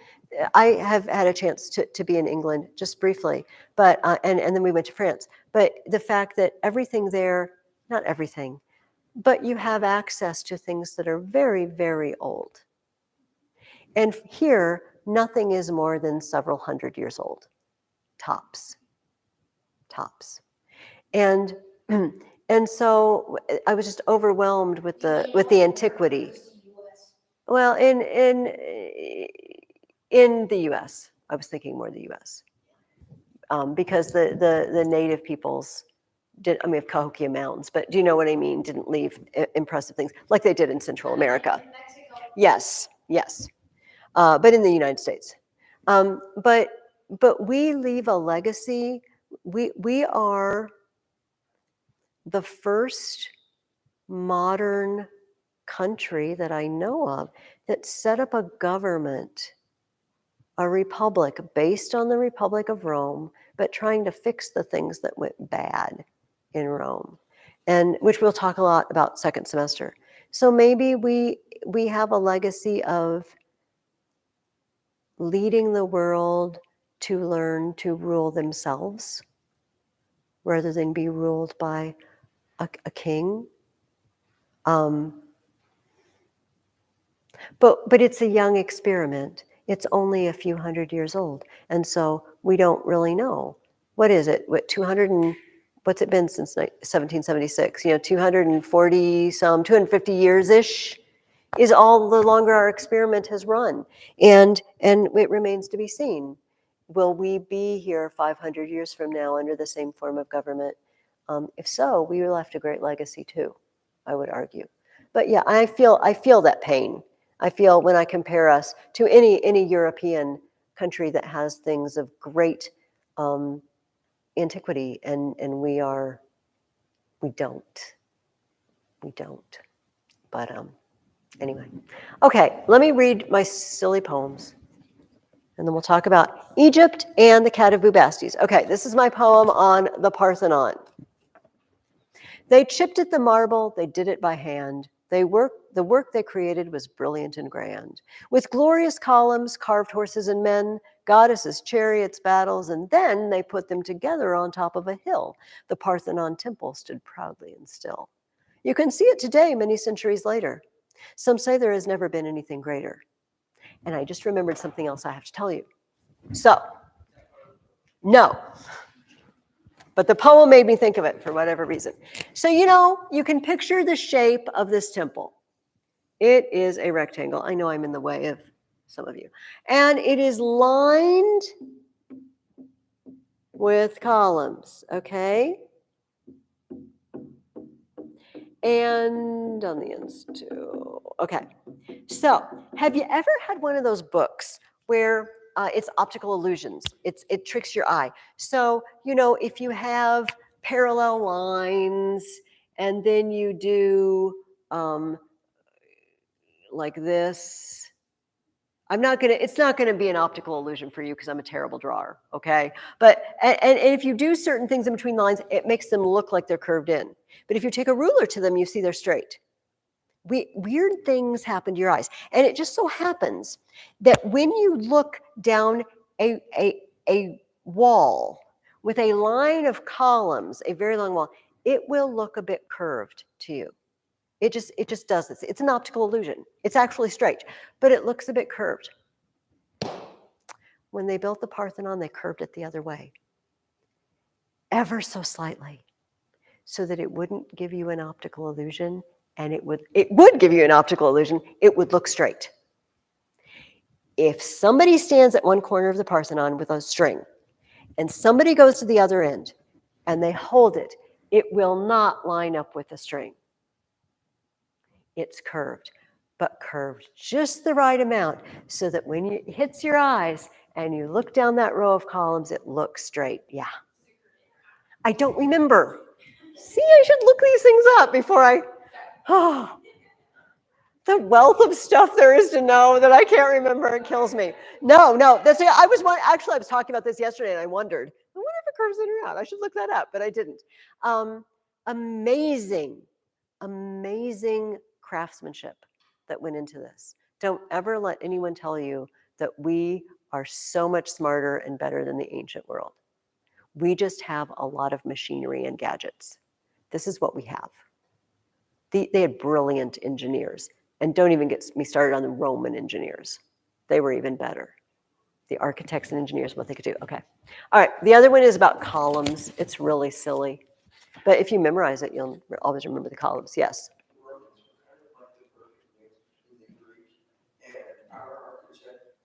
I have had a chance to be in England just briefly, but and then we went to France. But the fact that everything there, not everything, but you have access to things that are very, very old. And here, nothing is more than several hundred years old, tops. Tops. And and so I was just overwhelmed with the antiquity. Well, in the U.S., I was thinking more the U.S. Because the native peoples did. I mean, of Cahokia Mountains, but do you know what I mean? Didn't leave impressive things like they did in Central America. Yes, yes, but in the United States. But we leave a legacy. We are the first modern country that I know of that set up a government, a republic based on the Republic of Rome, but trying to fix the things that went bad in Rome, and which we'll talk a lot about second semester. So maybe we have a legacy of leading the world to learn to rule themselves rather than be ruled by a king. But it's a young experiment. It's only a few hundred years old. And so we don't really know. What is it? What, 200 and, what's it been since 1776? 240 some, 250 years-ish is all the longer our experiment has run. And it remains to be seen. Will we be here 500 years from now under the same form of government? If so, we left a great legacy too, I would argue. But yeah, I feel that pain. I feel when I compare us to any European country that has things of great antiquity, and we don't. But anyway, okay. Let me read my silly poems, and then we'll talk about Egypt and the Cat of Bubastes. Okay, this is my poem on the Parthenon. They chipped at the marble, they did it by hand. The work they created was brilliant and grand. With glorious columns, carved horses and men, goddesses, chariots, battles, and then they put them together on top of a hill. The Parthenon temple stood proudly and still. You can see it today, many centuries later. Some say there has never been anything greater. And I just remembered something else I have to tell you. So, no. But the poem made me think of it for whatever reason. So, you can picture the shape of this temple. It is a rectangle. I know I'm in the way of some of you. And it is lined with columns, okay? And on the ends too. Okay. So, have you ever had one of those books where it's optical illusions? It tricks your eye. So, if you have parallel lines and then you do like this, it's not gonna be an optical illusion for you because I'm a terrible drawer, okay? But and if you do certain things in between the lines, it makes them look like they're curved in. But if you take a ruler to them, you see they're straight. Weird things happen to your eyes. And it just so happens that when you look down a wall with a line of columns, a very long wall, it will look a bit curved to you. It just does this. It's an optical illusion. It's actually straight, but it looks a bit curved. when they built the Parthenon, they curved it the other way, ever so slightly, so that it wouldn't give you an optical illusion, and it would give you an optical illusion. It would look straight. If somebody stands at one corner of the Parthenon with a string, and somebody goes to the other end, and they hold it, it will not line up with the string. It's curved, but curved just the right amount so that when it hits your eyes and you look down that row of columns, it looks straight. Yeah. I don't remember. See, I should look these things up before oh, the wealth of stuff there is to know that I can't remember. It kills me. No, I was talking about this yesterday and I wondered, I wonder if it curves in or out. I should look that up, but I didn't. Amazing craftsmanship that went into this. Don't ever let anyone tell you that we are so much smarter and better than the ancient world. We just have a lot of machinery and gadgets. This is what we have. They had brilliant engineers. And don't even get me started on the Roman engineers. They were even better. The architects and engineers, what they could do. Okay. All right. The other one is about columns. It's really silly. But if you memorize it, you'll always remember the columns. Yes.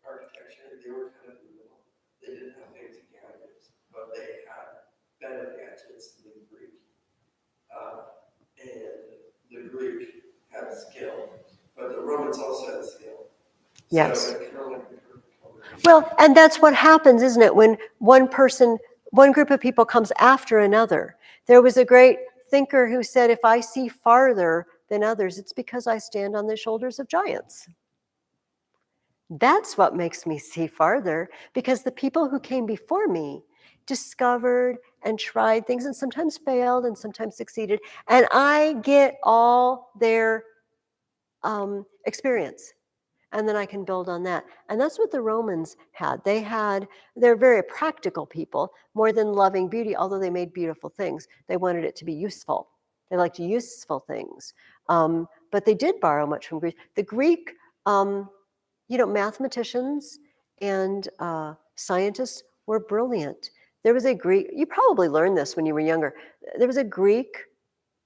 Architecture, they were kind of in the middle. They didn't have fancy gadgets, but they had better gadgets than the Greek. And the Greek had skill, but the Romans also had skill. Yes. So it's kind of like the perfect combination. Well, and that's what happens, isn't it? When one group of people comes after another. There was a great thinker who said, if I see farther than others, it's because I stand on the shoulders of giants. That's what makes me see farther, because the people who came before me discovered and tried things and sometimes failed and sometimes succeeded. And I get all their experience. And then I can build on that. And that's what the Romans had. They're very practical people, more than loving beauty, although they made beautiful things. They wanted it to be useful. They liked useful things. But they did borrow much from Greece. The Greek, mathematicians and scientists were brilliant. There was a Greek, you probably learned this when you were younger. There was a Greek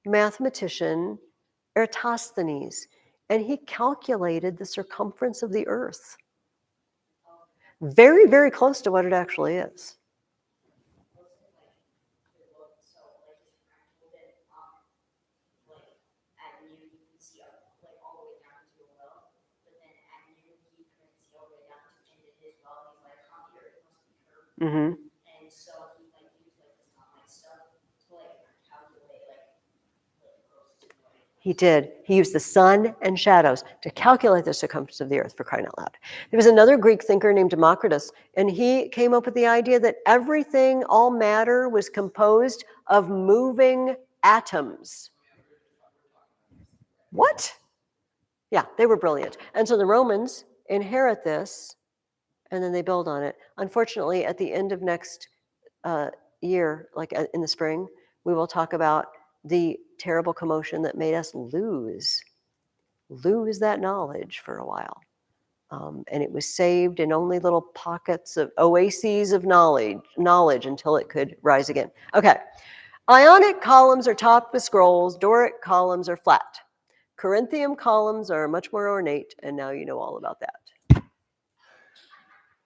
mathematician, Eratosthenes, and he calculated the circumference of the earth. Very, very close to what it actually is. Mm-hmm. And so he used this online stuff to calculate He did. He used the sun and shadows to calculate the circumference of the earth, for crying out loud. There was another Greek thinker named Democritus, and he came up with the idea that everything, all matter, was composed of moving atoms. What? Yeah, they were brilliant. And so the Romans inherit this, and then they build on it. Unfortunately, at the end of next year, like in the spring, we will talk about the terrible commotion that made us lose that knowledge for a while. And it was saved in only little pockets of oases of knowledge until it could rise again. Okay. Ionic columns are topped with scrolls. Doric columns are flat. Corinthian columns are much more ornate, and now you know all about that.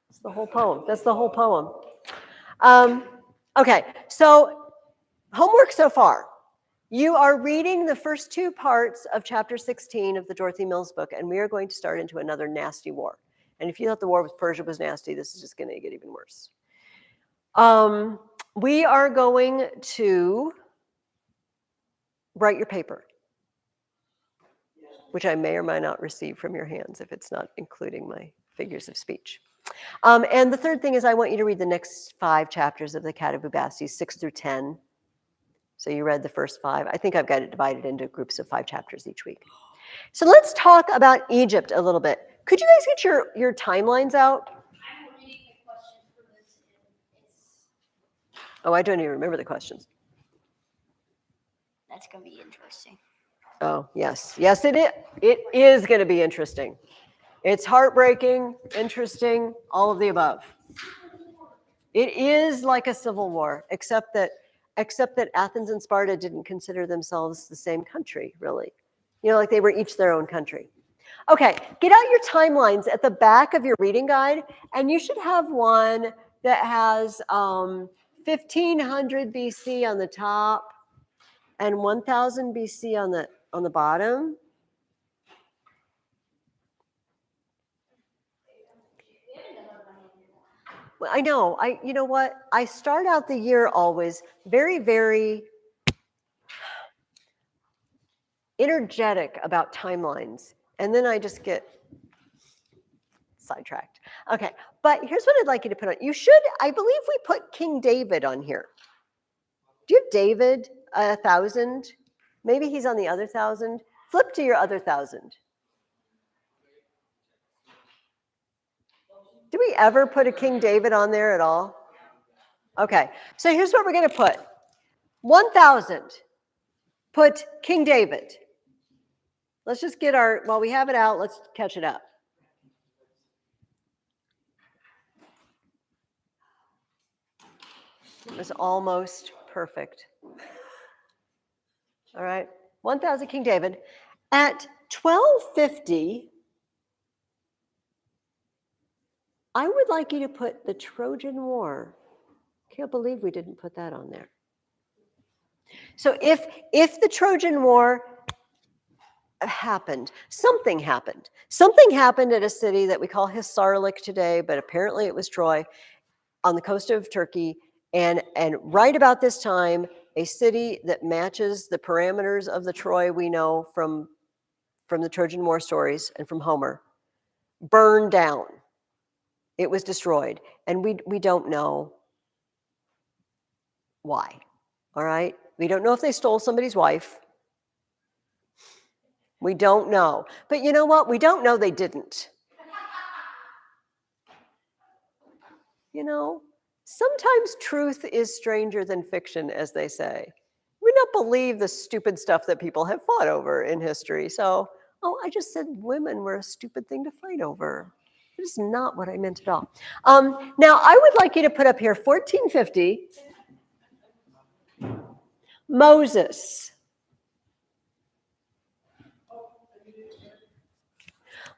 That's the whole poem. That's the whole poem. Okay, so homework so far. You are reading the first two parts of chapter 16 of the Dorothy Mills book, and we are going to start into another nasty war. And if you thought the war with Persia was nasty, this is just going to get even worse. We are going to write your paper, which I may or may not receive from your hands if it's not including my figures of speech. And the third thing is I want you to read the next 5 chapters of the Cat of Bubastes, 6 through 10. So you read the first 5. I think I've got it divided into groups of 5 chapters each week. So let's talk about Egypt a little bit. Could you guys get your timelines out? I'm reading the questions for this, and it's... Oh, I don't even remember the questions. That's going to be interesting. Oh, yes. Yes, it is. It is going to be interesting. It's heartbreaking, interesting, all of the above. It is like a civil war, except that Athens and Sparta didn't consider themselves the same country, really. You know, like they were each their own country. Okay, get out your timelines at the back of your reading guide, and you should have one that has 1500 BC on the top and 1000 BC on the bottom. Well, I know. You know what? I start out the year always very, very energetic about timelines, and then I just get sidetracked. Okay, but here's what I'd like you to put on. You should, I believe we put King David on here. Do you have David 1000? Maybe he's on the other 1000. Flip to your other 1000. Do we ever put a King David on there at all? Okay, so here's what we're going to put. 1000. Put King David. Let's just get while we have it out, let's catch it up. It was almost perfect. All right, 1000 King David. At 1250, I would like you to put the Trojan War. Can't believe we didn't put that on there. So if the Trojan War happened, something happened. Something happened at a city that we call Hisarlik today, but apparently it was Troy on the coast of Turkey. And right about this time, a city that matches the parameters of the Troy we know from the Trojan War stories and from Homer burned down. It was destroyed. And we don't know why. All right? We don't know if they stole somebody's wife. We don't know. But you know what? We don't know they didn't. You know, sometimes truth is stranger than fiction, as they say. We don't believe the stupid stuff that people have fought over in history. So, I just said women were a stupid thing to fight over. It is not what I meant at all. Now, I would like you to put up here 1450, Moses.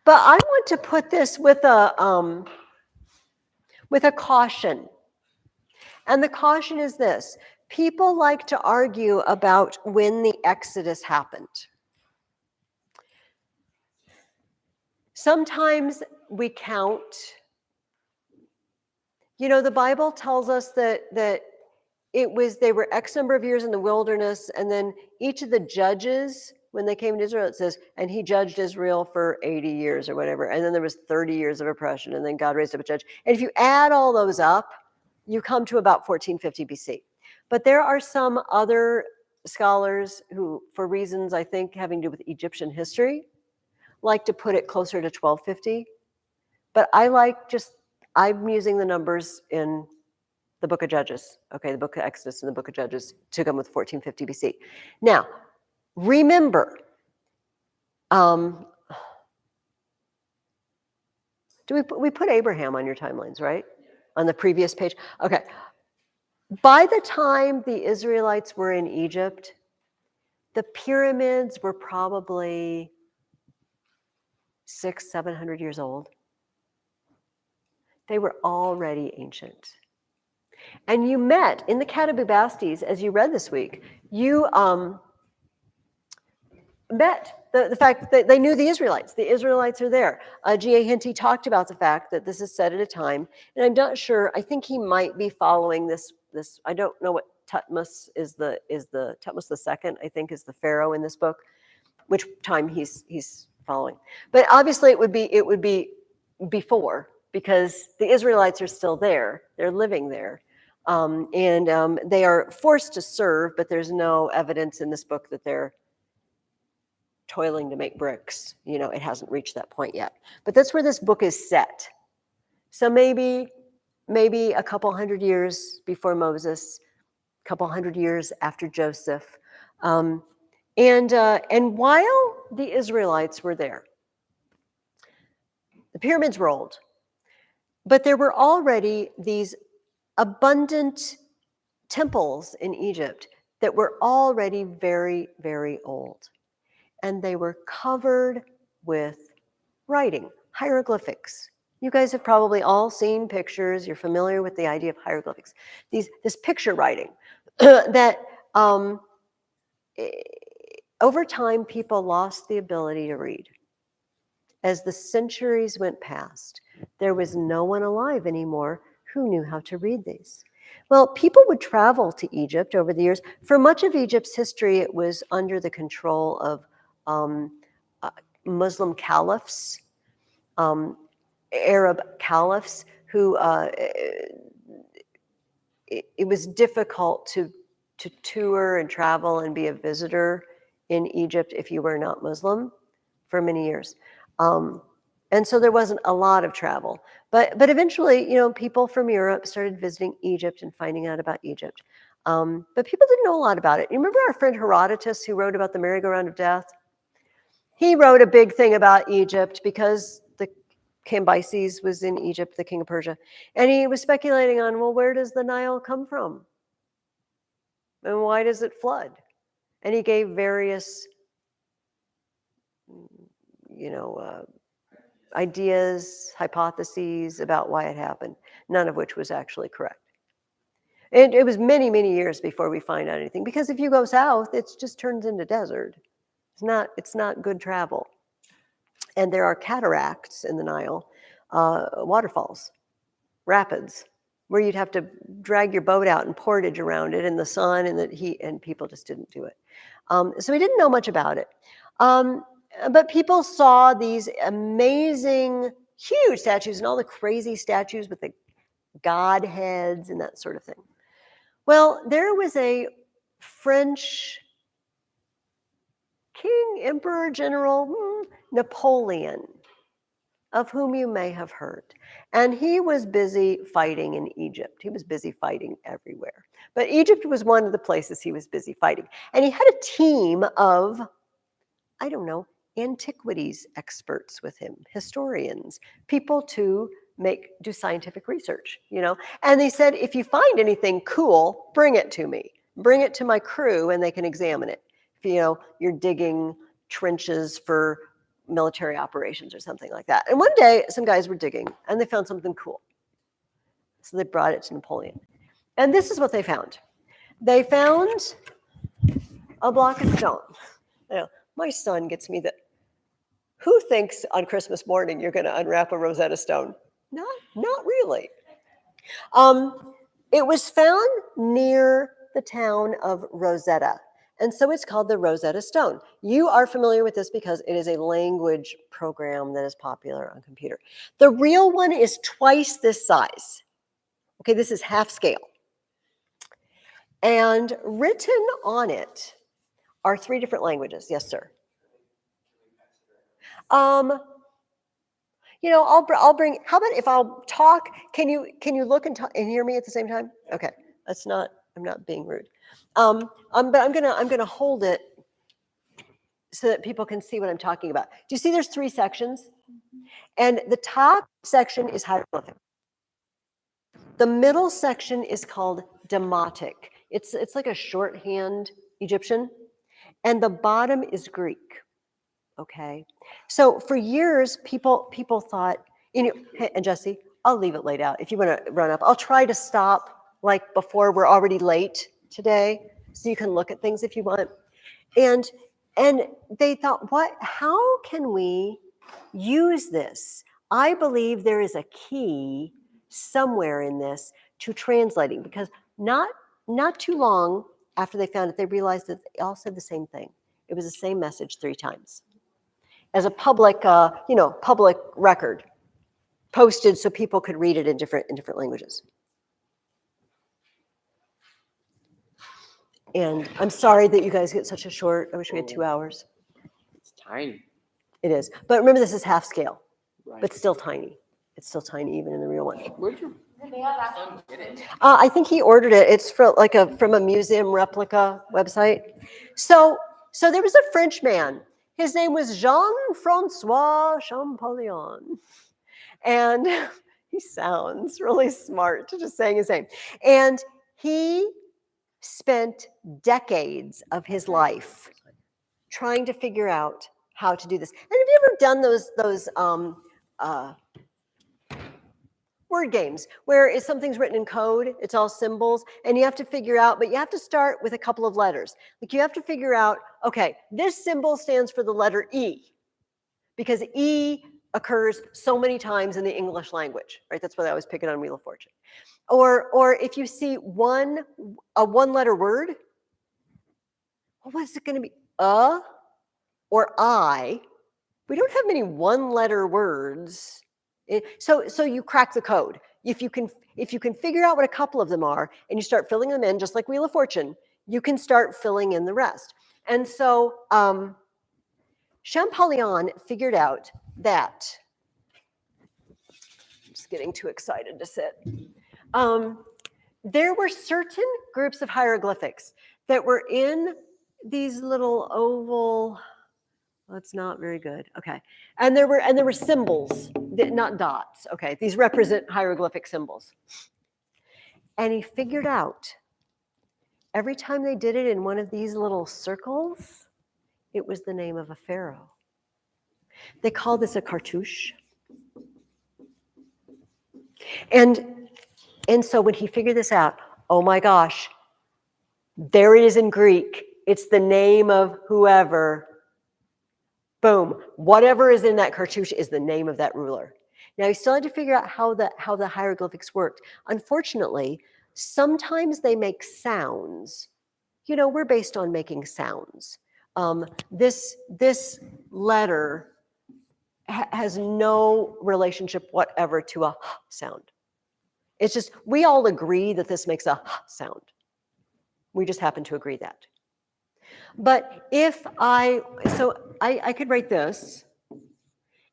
But I want to put this with a caution. And the caution is this. People like to argue about when the Exodus happened. Sometimes we count. You know, the Bible tells us that they were X number of years in the wilderness, and then each of the judges, when they came to Israel, it says, and he judged Israel for 80 years or whatever, and then there was 30 years of oppression, and then God raised up a judge. And if you add all those up, you come to about 1450 BC. But there are some other scholars who, for reasons I think having to do with Egyptian history, like to put it closer to 1250. But I'm using the numbers in the book of Judges, okay, the book of Exodus and the book of Judges to come with 1450 BC. Now, remember, we put Abraham on your timelines, right? On the previous page? Okay. By the time the Israelites were in Egypt, the pyramids were probably 600-700 years old. They were already ancient. And you met in the Catabubastes, as you read this week, you met the fact that they knew the Israelites. The Israelites are there. G.A. Henty talked about the fact that this is set at a time, and I'm not sure, I think he might be following this, I don't know what Tutmos is the Tutmos II, I think is the pharaoh in this book, which time he's following. But obviously it would be before, because the Israelites are still there. They're living there. And they are forced to serve, but there's no evidence in this book that they're toiling to make bricks. You know, it hasn't reached that point yet. But that's where this book is set. So maybe a couple hundred years before Moses, a couple hundred years after Joseph. And while the Israelites were there, the pyramids were old. But there were already these abundant temples in Egypt that were already very, very old. And they were covered with writing, hieroglyphics. You guys have probably all seen pictures. You're familiar with the idea of hieroglyphics. This picture writing that over time people lost the ability to read. As the centuries went past, there was no one alive anymore who knew how to read these. Well, people would travel to Egypt over the years. For much of Egypt's history, it was under the control of Muslim caliphs, Arab caliphs, who it was difficult to tour and travel and be a visitor in Egypt if you were not Muslim for many years. And so there wasn't a lot of travel. But eventually, people from Europe started visiting Egypt and finding out about Egypt. But people didn't know a lot about it. You remember our friend Herodotus, who wrote about the merry-go-round of death? He wrote a big thing about Egypt because the Cambyses was in Egypt, the king of Persia. And he was speculating on, well, where does the Nile come from? And why does it flood? And he gave various, ideas, hypotheses about why it happened, none of which was actually correct. And it was many, many years before we find out anything, because if you go south, it just turns into desert. It's not good travel. And there are cataracts in the Nile, waterfalls, rapids, where you'd have to drag your boat out and portage around it in the sun and the heat, and people just didn't do it. So we didn't know much about it. But people saw these amazing, huge statues and all the crazy statues with the god heads and that sort of thing. Well, there was a French king, emperor, general, Napoleon, of whom you may have heard. And he was busy fighting in Egypt. He was busy fighting everywhere. But Egypt was one of the places he was busy fighting. And he had a team of, antiquities experts with him, historians, people to do scientific research, And they said, if you find anything cool, bring it to me. Bring it to my crew and they can examine it. If you're digging trenches for military operations or something like that. And one day, some guys were digging and they found something cool. So they brought it to Napoleon. And this is what they found. They found a block of stone. My son gets me that. Who thinks on Christmas morning you're going to unwrap a Rosetta Stone? Not really. It was found near the town of Rosetta. And so it's called the Rosetta Stone. You are familiar with this because it is a language program that is popular on computer. The real one is twice this size. Okay, this is half scale. And written on it are 3 different languages. Yes, sir. I'll bring. How about if I'll talk? Can you look and hear me at the same time? Okay, I'm not being rude. But I'm gonna hold it so that people can see what I'm talking about. Do you see? There's 3 sections, and the top section is hieroglyphic. The middle section is called Demotic. It's like a shorthand Egyptian, and the bottom is Greek. Okay, so for years, people thought, and Jesse, I'll leave it laid out. If you want to run up, I'll try to stop like before we're already late today, so you can look at things if you want. And they thought, how can we use this? I believe there is a key somewhere in this to translating, because not too long after they found it, they realized that they all said the same thing. It was the same message 3 times. As a public record, posted so people could read it in different languages. And I'm sorry that you guys get such a short. I wish we had 2 hours. It's tiny. It is, but remember this is half scale, Right. but still tiny. It's still tiny even in the real one. Where'd your son get it? I think he ordered it. It's from a museum replica website. So there was a French man. His name was Jean-Francois Champollion. And He sounds really smart, just saying his name. And he spent decades of his life trying to figure out how to do this. And have you ever done those word games where if something's written in code, it's all symbols, and you have to figure out, but you have to start with a couple of letters. Like you have to figure out, okay, this symbol stands for the letter E, because E occurs so many times in the English language, right? That's why I always pick it on Wheel of Fortune. Or if you see a one-letter word, well, what's it going to be? Or I? We don't have many one-letter words. So you crack the code. If you can figure out what a couple of them are, and you start filling them in, just like Wheel of Fortune, you can start filling in the rest. And so Champollion figured out that. I'm just getting too excited to sit. There were certain groups of hieroglyphics that were in these little oval. That's not very good. Okay, and there were symbols, not dots. Okay, these represent hieroglyphic symbols. And he figured out every time they did it in one of these little circles, it was the name of a pharaoh. They call this a cartouche. And so when he figured this out, oh my gosh, there it is in Greek. It's the name of whoever. Boom. Whatever is in that cartouche is the name of that ruler. Now, he still had to figure out how the hieroglyphics worked. Unfortunately, sometimes they make sounds. You know, we're based on making sounds. This letter has no relationship whatever to a h sound. It's just, we all agree that this makes a h sound. We just happen to agree that. But if I could write this,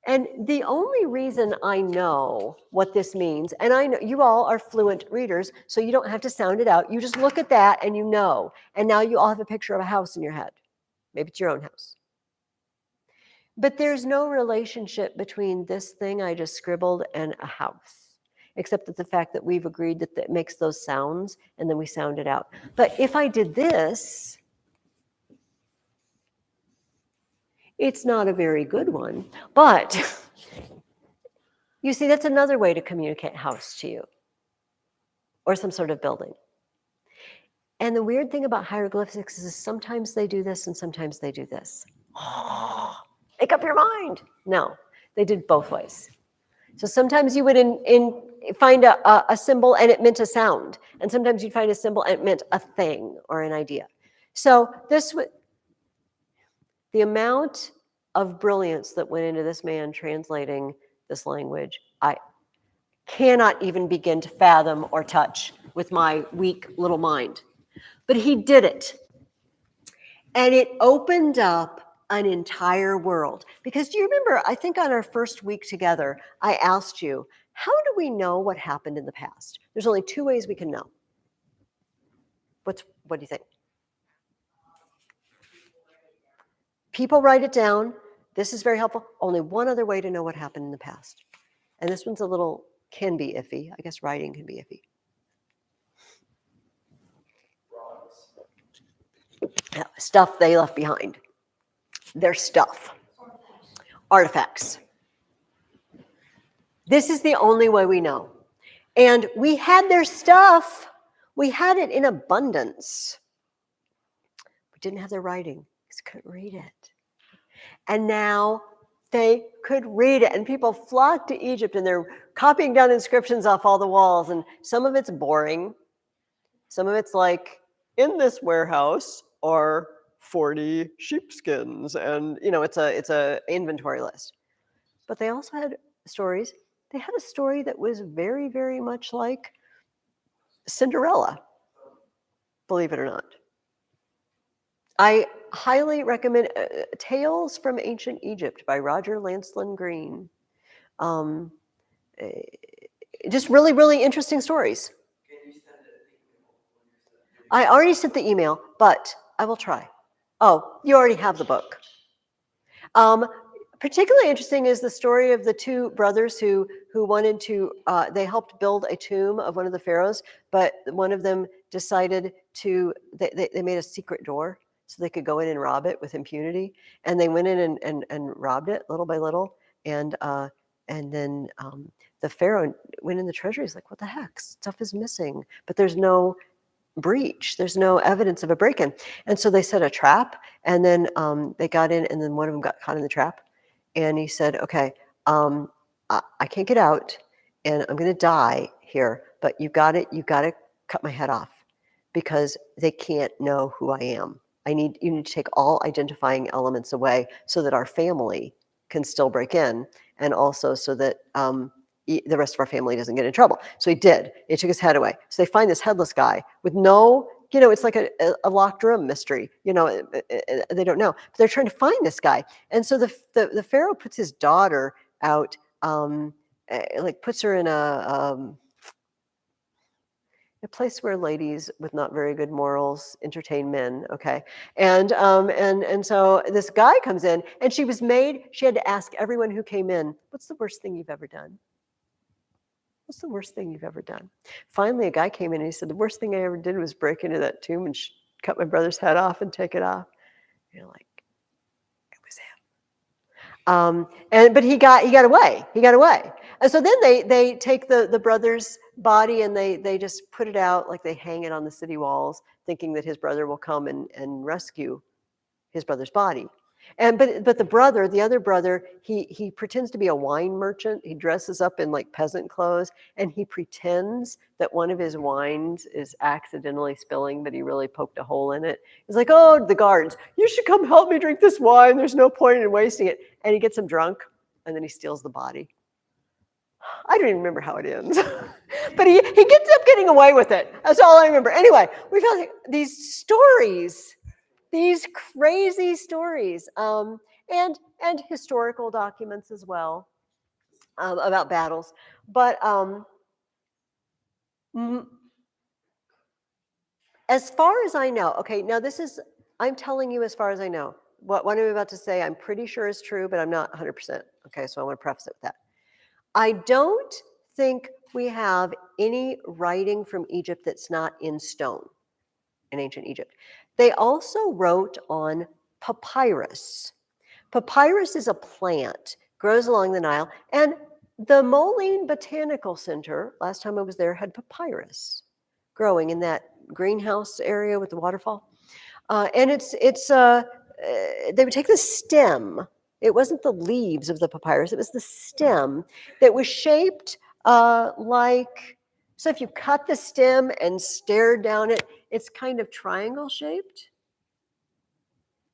and the only reason I know what this means, and I know you all are fluent readers, so you don't have to sound it out. You just look at that and you know. And now you all have a picture of a house in your head. Maybe it's your own house. But there's no relationship between this thing I just scribbled and a house, except that the fact that we've agreed that it makes those sounds and then we sound it out. But if I did this, it's not a very good one, but you see, that's another way to communicate house to you or some sort of building. And the weird thing about hieroglyphics is sometimes they do this and sometimes they do this. Oh, make up your mind. No, they did both ways. So sometimes you would find a symbol and it meant a sound. And sometimes you'd find a symbol and it meant a thing or an idea. So the amount of brilliance that went into this man translating this language, I cannot even begin to fathom or touch with my weak little mind. But he did it. And it opened up an entire world. Because do you remember, I think on our first week together, I asked you, how do we know what happened in the past? There's only two ways we can know. What do you think? People write it down. This is very helpful. Only one other way to know what happened in the past. And this one's can be iffy. I guess writing can be iffy. Stuff they left behind. Their stuff. Artifacts. This is the only way we know. And we had their stuff. We had it in abundance. We didn't have their writing because we couldn't read it. And now they could read it. And people flocked to Egypt and they're copying down inscriptions off all the walls. And some of it's boring. Some of it's like, in this warehouse are 40 sheepskins. And, you know, it's a inventory list. But they also had stories. They had a story that was very, very much like Cinderella, believe it or not. I highly recommend Tales from Ancient Egypt by Roger Lancelyn Green. Just really, really interesting stories. I already sent the email, but I will try. Oh, you already have the book. Particularly interesting is the story of the two brothers who wanted to. They helped build a tomb of one of the pharaohs, but one of them decided to. They made a secret door so they could go in and rob it with impunity, and they went in and robbed it little by little, and then the pharaoh went in the treasury. He's like, "What the heck? Stuff is missing, but there's no breach. There's no evidence of a break-in." And so they set a trap, and then they got in, and then one of them got caught in the trap. And he said, "Okay, I can't get out, and I'm going to die here. But you got to cut my head off, because they can't know who I am. You need to take all identifying elements away, so that our family can still break in, and also so that the rest of our family doesn't get in trouble." So he did. He took his head away. So they find this headless guy with no. It's like a locked room mystery. They don't know. But they're trying to find this guy. And so the pharaoh puts his daughter out, like puts her in a place where ladies with not very good morals entertain men. Okay, and so this guy comes in, and she had to ask everyone who came in, "What's the worst thing you've ever done? What's the worst thing you've ever done?" Finally, a guy came in and he said, "The worst thing I ever did was break into that tomb and cut my brother's head off and take it off." You're like, it was him. But he got away. He got away. And so then they take the brother's body and they just put it out, like they hang it on the city walls, thinking that his brother will come and rescue his brother's body. But the other brother, he pretends to be a wine merchant. He dresses up in like peasant clothes, and he pretends that one of his wines is accidentally spilling, but he really poked a hole in it. He's like, "Oh, the guards, you should come help me drink this wine. There's no point in wasting it." And he gets him drunk, and then he steals the body. I don't even remember how it ends. But he gets up getting away with it. That's all I remember. Anyway, we found these stories, these crazy stories, and historical documents as well, about battles. But as far as I know, okay, now I'm telling you as far as I know. What I'm about to say, I'm pretty sure is true, but I'm not 100%. Okay, so I want to preface it with that. I don't think we have any writing from Egypt that's not in stone, in ancient Egypt. They also wrote on papyrus. Papyrus is a plant, grows along the Nile, and the Moline Botanical Center, last time I was there, had papyrus growing in that greenhouse area with the waterfall. And they would take the stem. It wasn't the leaves of the papyrus, it was the stem that was shaped like, so if you cut the stem and stared down it, it's kind of triangle shaped,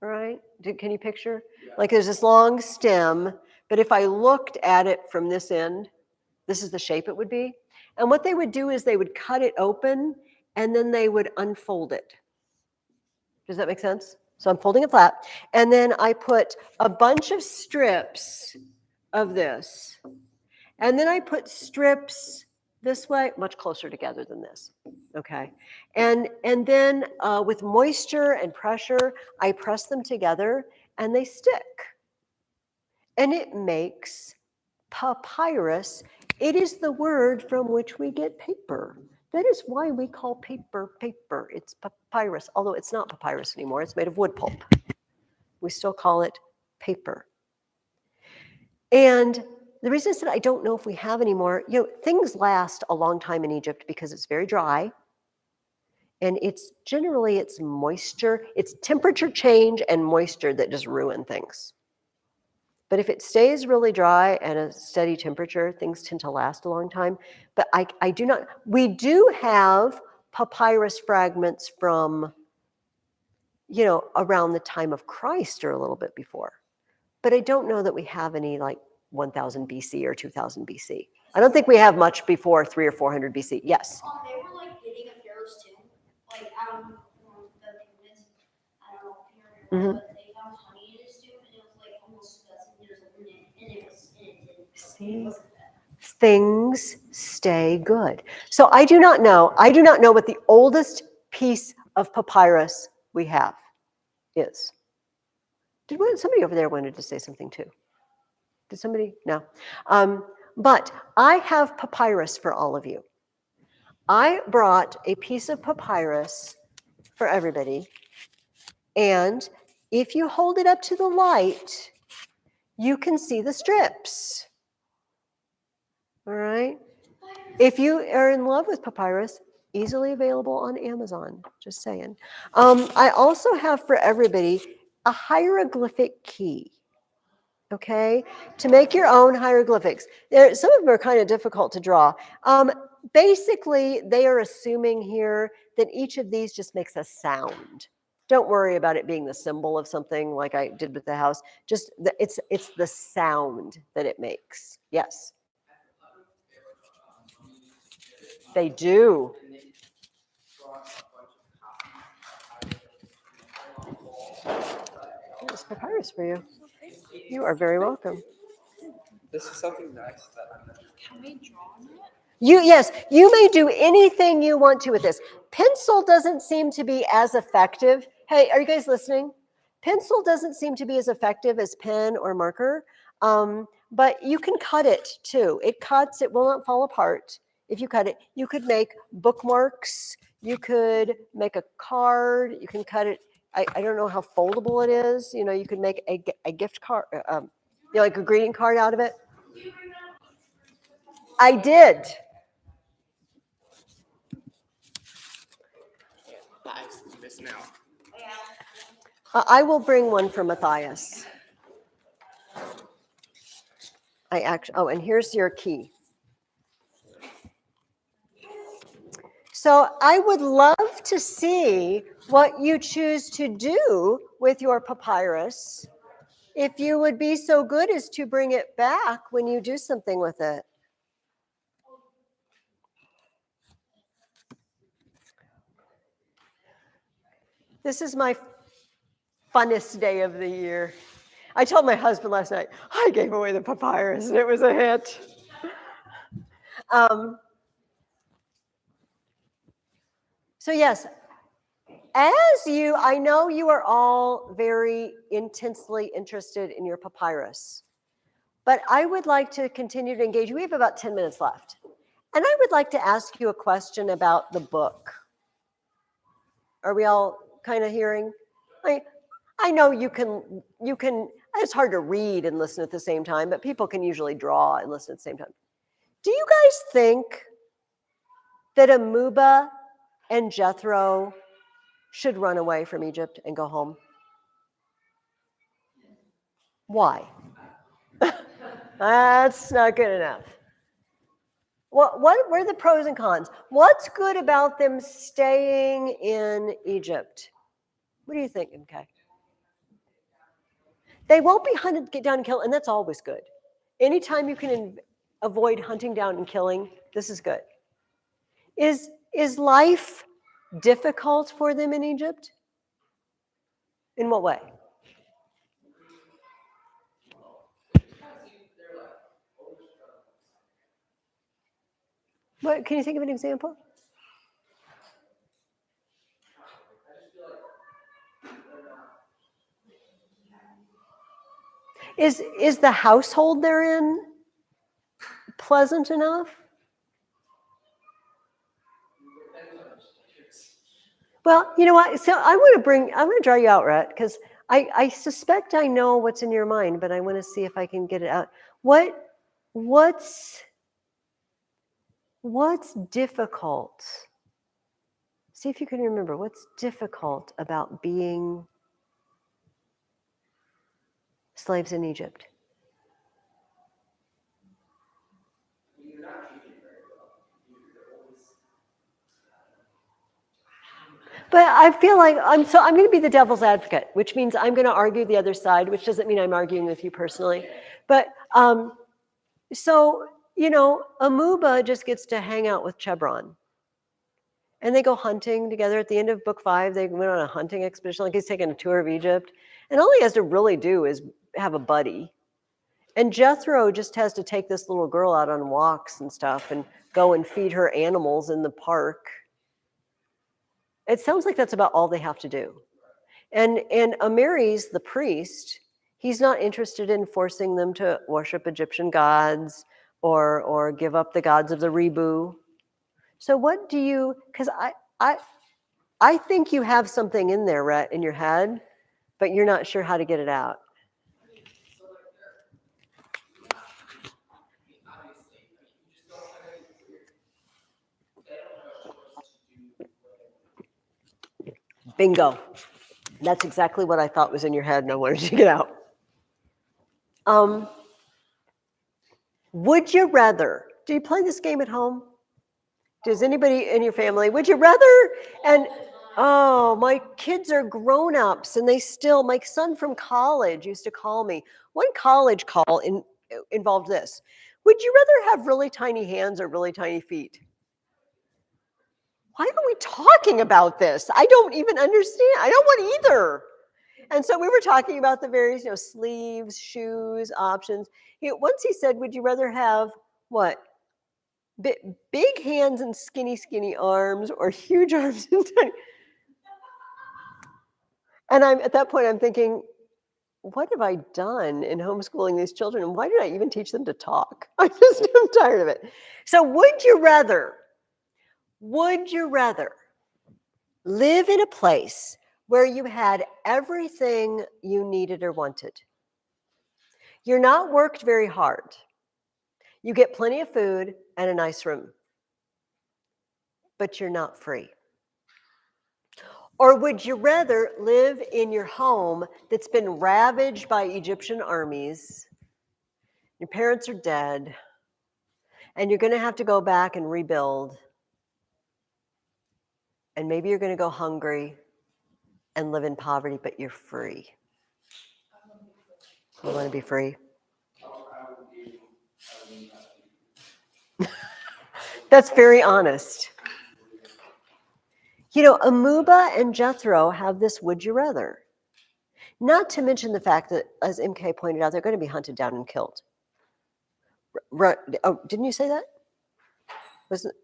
right? Can you picture? Like there's this long stem, but if I looked at it from this end, this is the shape it would be. And what they would do is they would cut it open and then they would unfold it. Does that make sense? So I'm folding it flat. And then I put a bunch of strips of this. And then I put strips this way, much closer together than this. Okay. And then with moisture and pressure, I press them together and they stick. And it makes papyrus. It is the word from which we get paper. That is why we call paper paper. It's papyrus, although it's not papyrus anymore. It's made of wood pulp. We still call it paper. And the reason I said I don't know if we have any more, things last a long time in Egypt because it's very dry. And it's moisture, it's temperature change and moisture that just ruin things. But if it stays really dry at a steady temperature, things tend to last a long time. But we do have papyrus fragments from, around the time of Christ or a little bit before. But I don't know that we have any like 1000 BC or 2000 BC. I don't think we have much before 300 or 400 BC. Yes? They were like digging a pharaoh's tomb, like out of the pyramids. I don't know if you remember, but they found honey in his tomb, and it was like almost 1,000 years old, and it wasn't bad. Things stay good. So I do not know what the oldest piece of papyrus we have is. Somebody over there wanted to say something too. Did somebody? No. But I have papyrus for all of you. I brought a piece of papyrus for everybody. And if you hold it up to the light, you can see the strips. All right? If you are in love with papyrus, easily available on Amazon, just saying. I also have for everybody a hieroglyphic key, okay, to make your own hieroglyphics. Some of them are kind of difficult to draw. Basically, they are assuming here that each of these just makes a sound. Don't worry about it being the symbol of something like I did with the house. Just it's the sound that it makes. Yes. They do. There's papyrus for you. You are very welcome. This is something nice that I'm not. Can we draw on it? Yes, you may do anything you want to with this. Pencil doesn't seem to be as effective. Hey, are you guys listening? Pencil doesn't seem to be as effective as pen or marker, but you can cut it too. It cuts, it will not fall apart. If you cut it, you could make bookmarks, you could make a card, you can cut it. I don't know how foldable it is. You know, you could make a gift card, like a greeting card out of it. I did. Matthias, missing out. I will bring one for Matthias. And here's your key. So I would love to see what you choose to do with your papyrus. If you would be so good as to bring it back when you do something with it. This is my funnest day of the year. I told my husband last night, I gave away the papyrus and it was a hit. So yes, I know you are all very intensely interested in your papyrus, but I would like to continue to engage. We have about 10 minutes left. And I would like to ask you a question about the book. Are we all kind of hearing? I know you can, it's hard to read and listen at the same time, but people can usually draw and listen at the same time. Do you guys think that Amuba and Jethro should run away from Egypt and go home? Why? That's not good enough. What are the pros and cons? What's good about them staying in Egypt? What do you think, MK? They won't be hunted, get down and killed, and that's always good. Anytime you can avoid hunting down and killing, this is good. Is life difficult for them in Egypt? In what way? What, can you think of an example? Is the household they're in pleasant enough? Well, you know what? So I want to draw you out, Rhett, because I suspect I know what's in your mind, but I want to see if I can get it out. What's difficult? See if you can remember what's difficult about being slaves in Egypt. But I feel like I'm going to be the devil's advocate, which means I'm going to argue the other side, which doesn't mean I'm arguing with you personally. But so, you know, Amuba just gets to hang out with Chebron. And they go hunting together. At the end of book 5, they went on a hunting expedition. Like he's taking a tour of Egypt. And all he has to really do is have a buddy. And Jethro just has to take this little girl out on walks and stuff and go and feed her animals in the park. It sounds like that's about all they have to do. And Amaris, the priest, He's not interested in forcing them to worship Egyptian gods or give up the gods of the Rebu. So what do you, because I think you have something in there, Rhett, in your head, but you're not sure how to get it out. I mean, so like they're, yeah, I mean, obviously, I mean, you just don't have any career. They don't have a choice to do what they want. Bingo. That's exactly what I thought was in your head and I wanted to get out. Would you rather, do you play this game at home? Does anybody in your family, would you rather, and oh, my kids are grown-ups and they still, my son from college used to call me. One college call involved this. Would you rather have really tiny hands or really tiny feet? Why are we talking about this? I don't even understand. I don't want either. And so we were talking about the various, sleeves, shoes, options. Once he said, would you rather have what? Big hands and skinny arms or huge arms and tiny. And at that point, I'm thinking, what have I done in homeschooling these children? And why did I even teach them to talk? I'm tired of it. So would you rather live in a place where you had everything you needed or wanted? You're not worked very hard. You get plenty of food and a nice room, but you're not free. Or would you rather live in your home that's been ravaged by Egyptian armies? Your parents are dead, and you're going to have to go back and rebuild. And maybe you're going to go hungry and live in poverty, but you're free. You want to be free? That's very honest. Amuba and Jethro have this would you rather. Not to mention the fact that, as MK pointed out, they're going to be hunted down and killed. Oh, didn't you say that? Wasn't?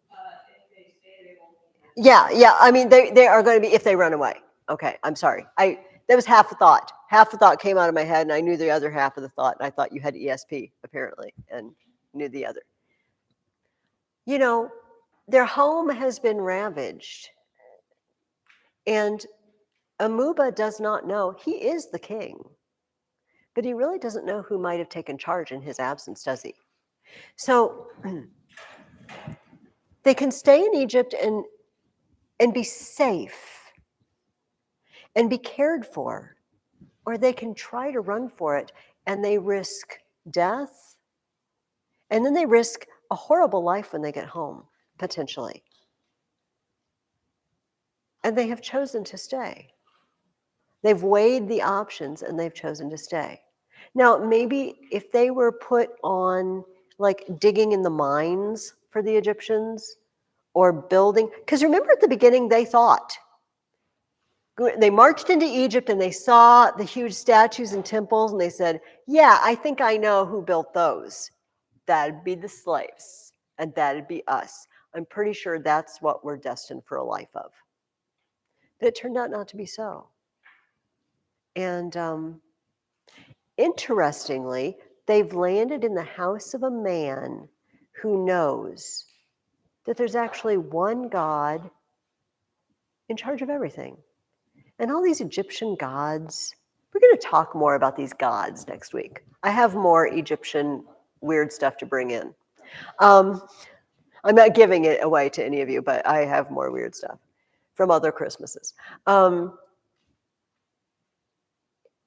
Yeah. I mean, they are going to be if they run away. Okay, I'm sorry. That was half a thought. Half the thought came out of my head, and I knew the other half of the thought. And I thought you had ESP apparently, and knew the other. Their home has been ravaged, and Amuba does not know. He is the king, but he really doesn't know who might have taken charge in his absence, does he? So they can stay in Egypt and be safe and be cared for, or they can try to run for it and they risk death, and then they risk a horrible life when they get home, potentially. And they have chosen to stay. They've weighed the options and they've chosen to stay. Now, maybe if they were put on like digging in the mines for the Egyptians or building, because remember at the beginning they thought, they marched into Egypt and they saw the huge statues and temples and they said, yeah, I think I know who built those. That'd be the slaves and that'd be us. I'm pretty sure that's what we're destined for a life of. But it turned out not to be so. And interestingly, they've landed in the house of a man who knows that there's actually one God in charge of everything. And all these Egyptian gods, we're going to talk more about these gods next week. I have more Egyptian weird stuff to bring in. I'm not giving it away to any of you, but I have more weird stuff from other Christmases.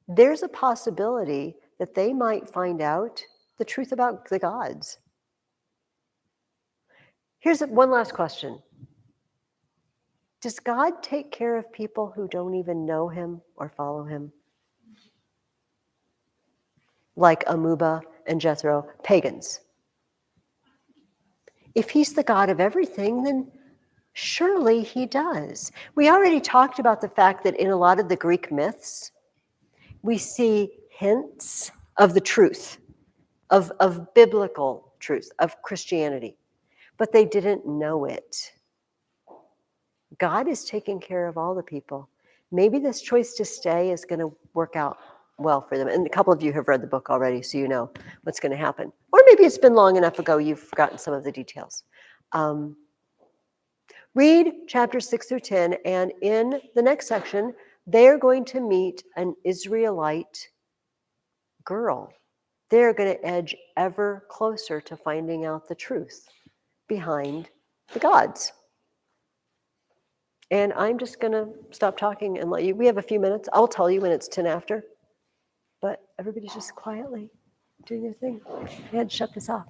There's a possibility that they might find out the truth about the gods. Here's one last question. Does God take care of people who don't even know him or follow him? Like Amuba and Jethro, pagans. If he's the God of everything, then surely he does. We already talked about the fact that in a lot of the Greek myths, we see hints of the truth, of biblical truth, of Christianity, but they didn't know it. God is taking care of all the people. Maybe this choice to stay is going to work out well for them. And a couple of you have read the book already, so you know what's going to happen. Or maybe it's been long enough ago you've forgotten some of the details. Read chapters 6 through 10, and in the next section, they're going to meet an Israelite girl. They're going to edge ever closer to finding out the truth behind the gods. And I'm just going to stop talking and let you, we have a few minutes. I'll tell you when it's 10 after, but everybody's just quietly doing their thing. I had to shut this off.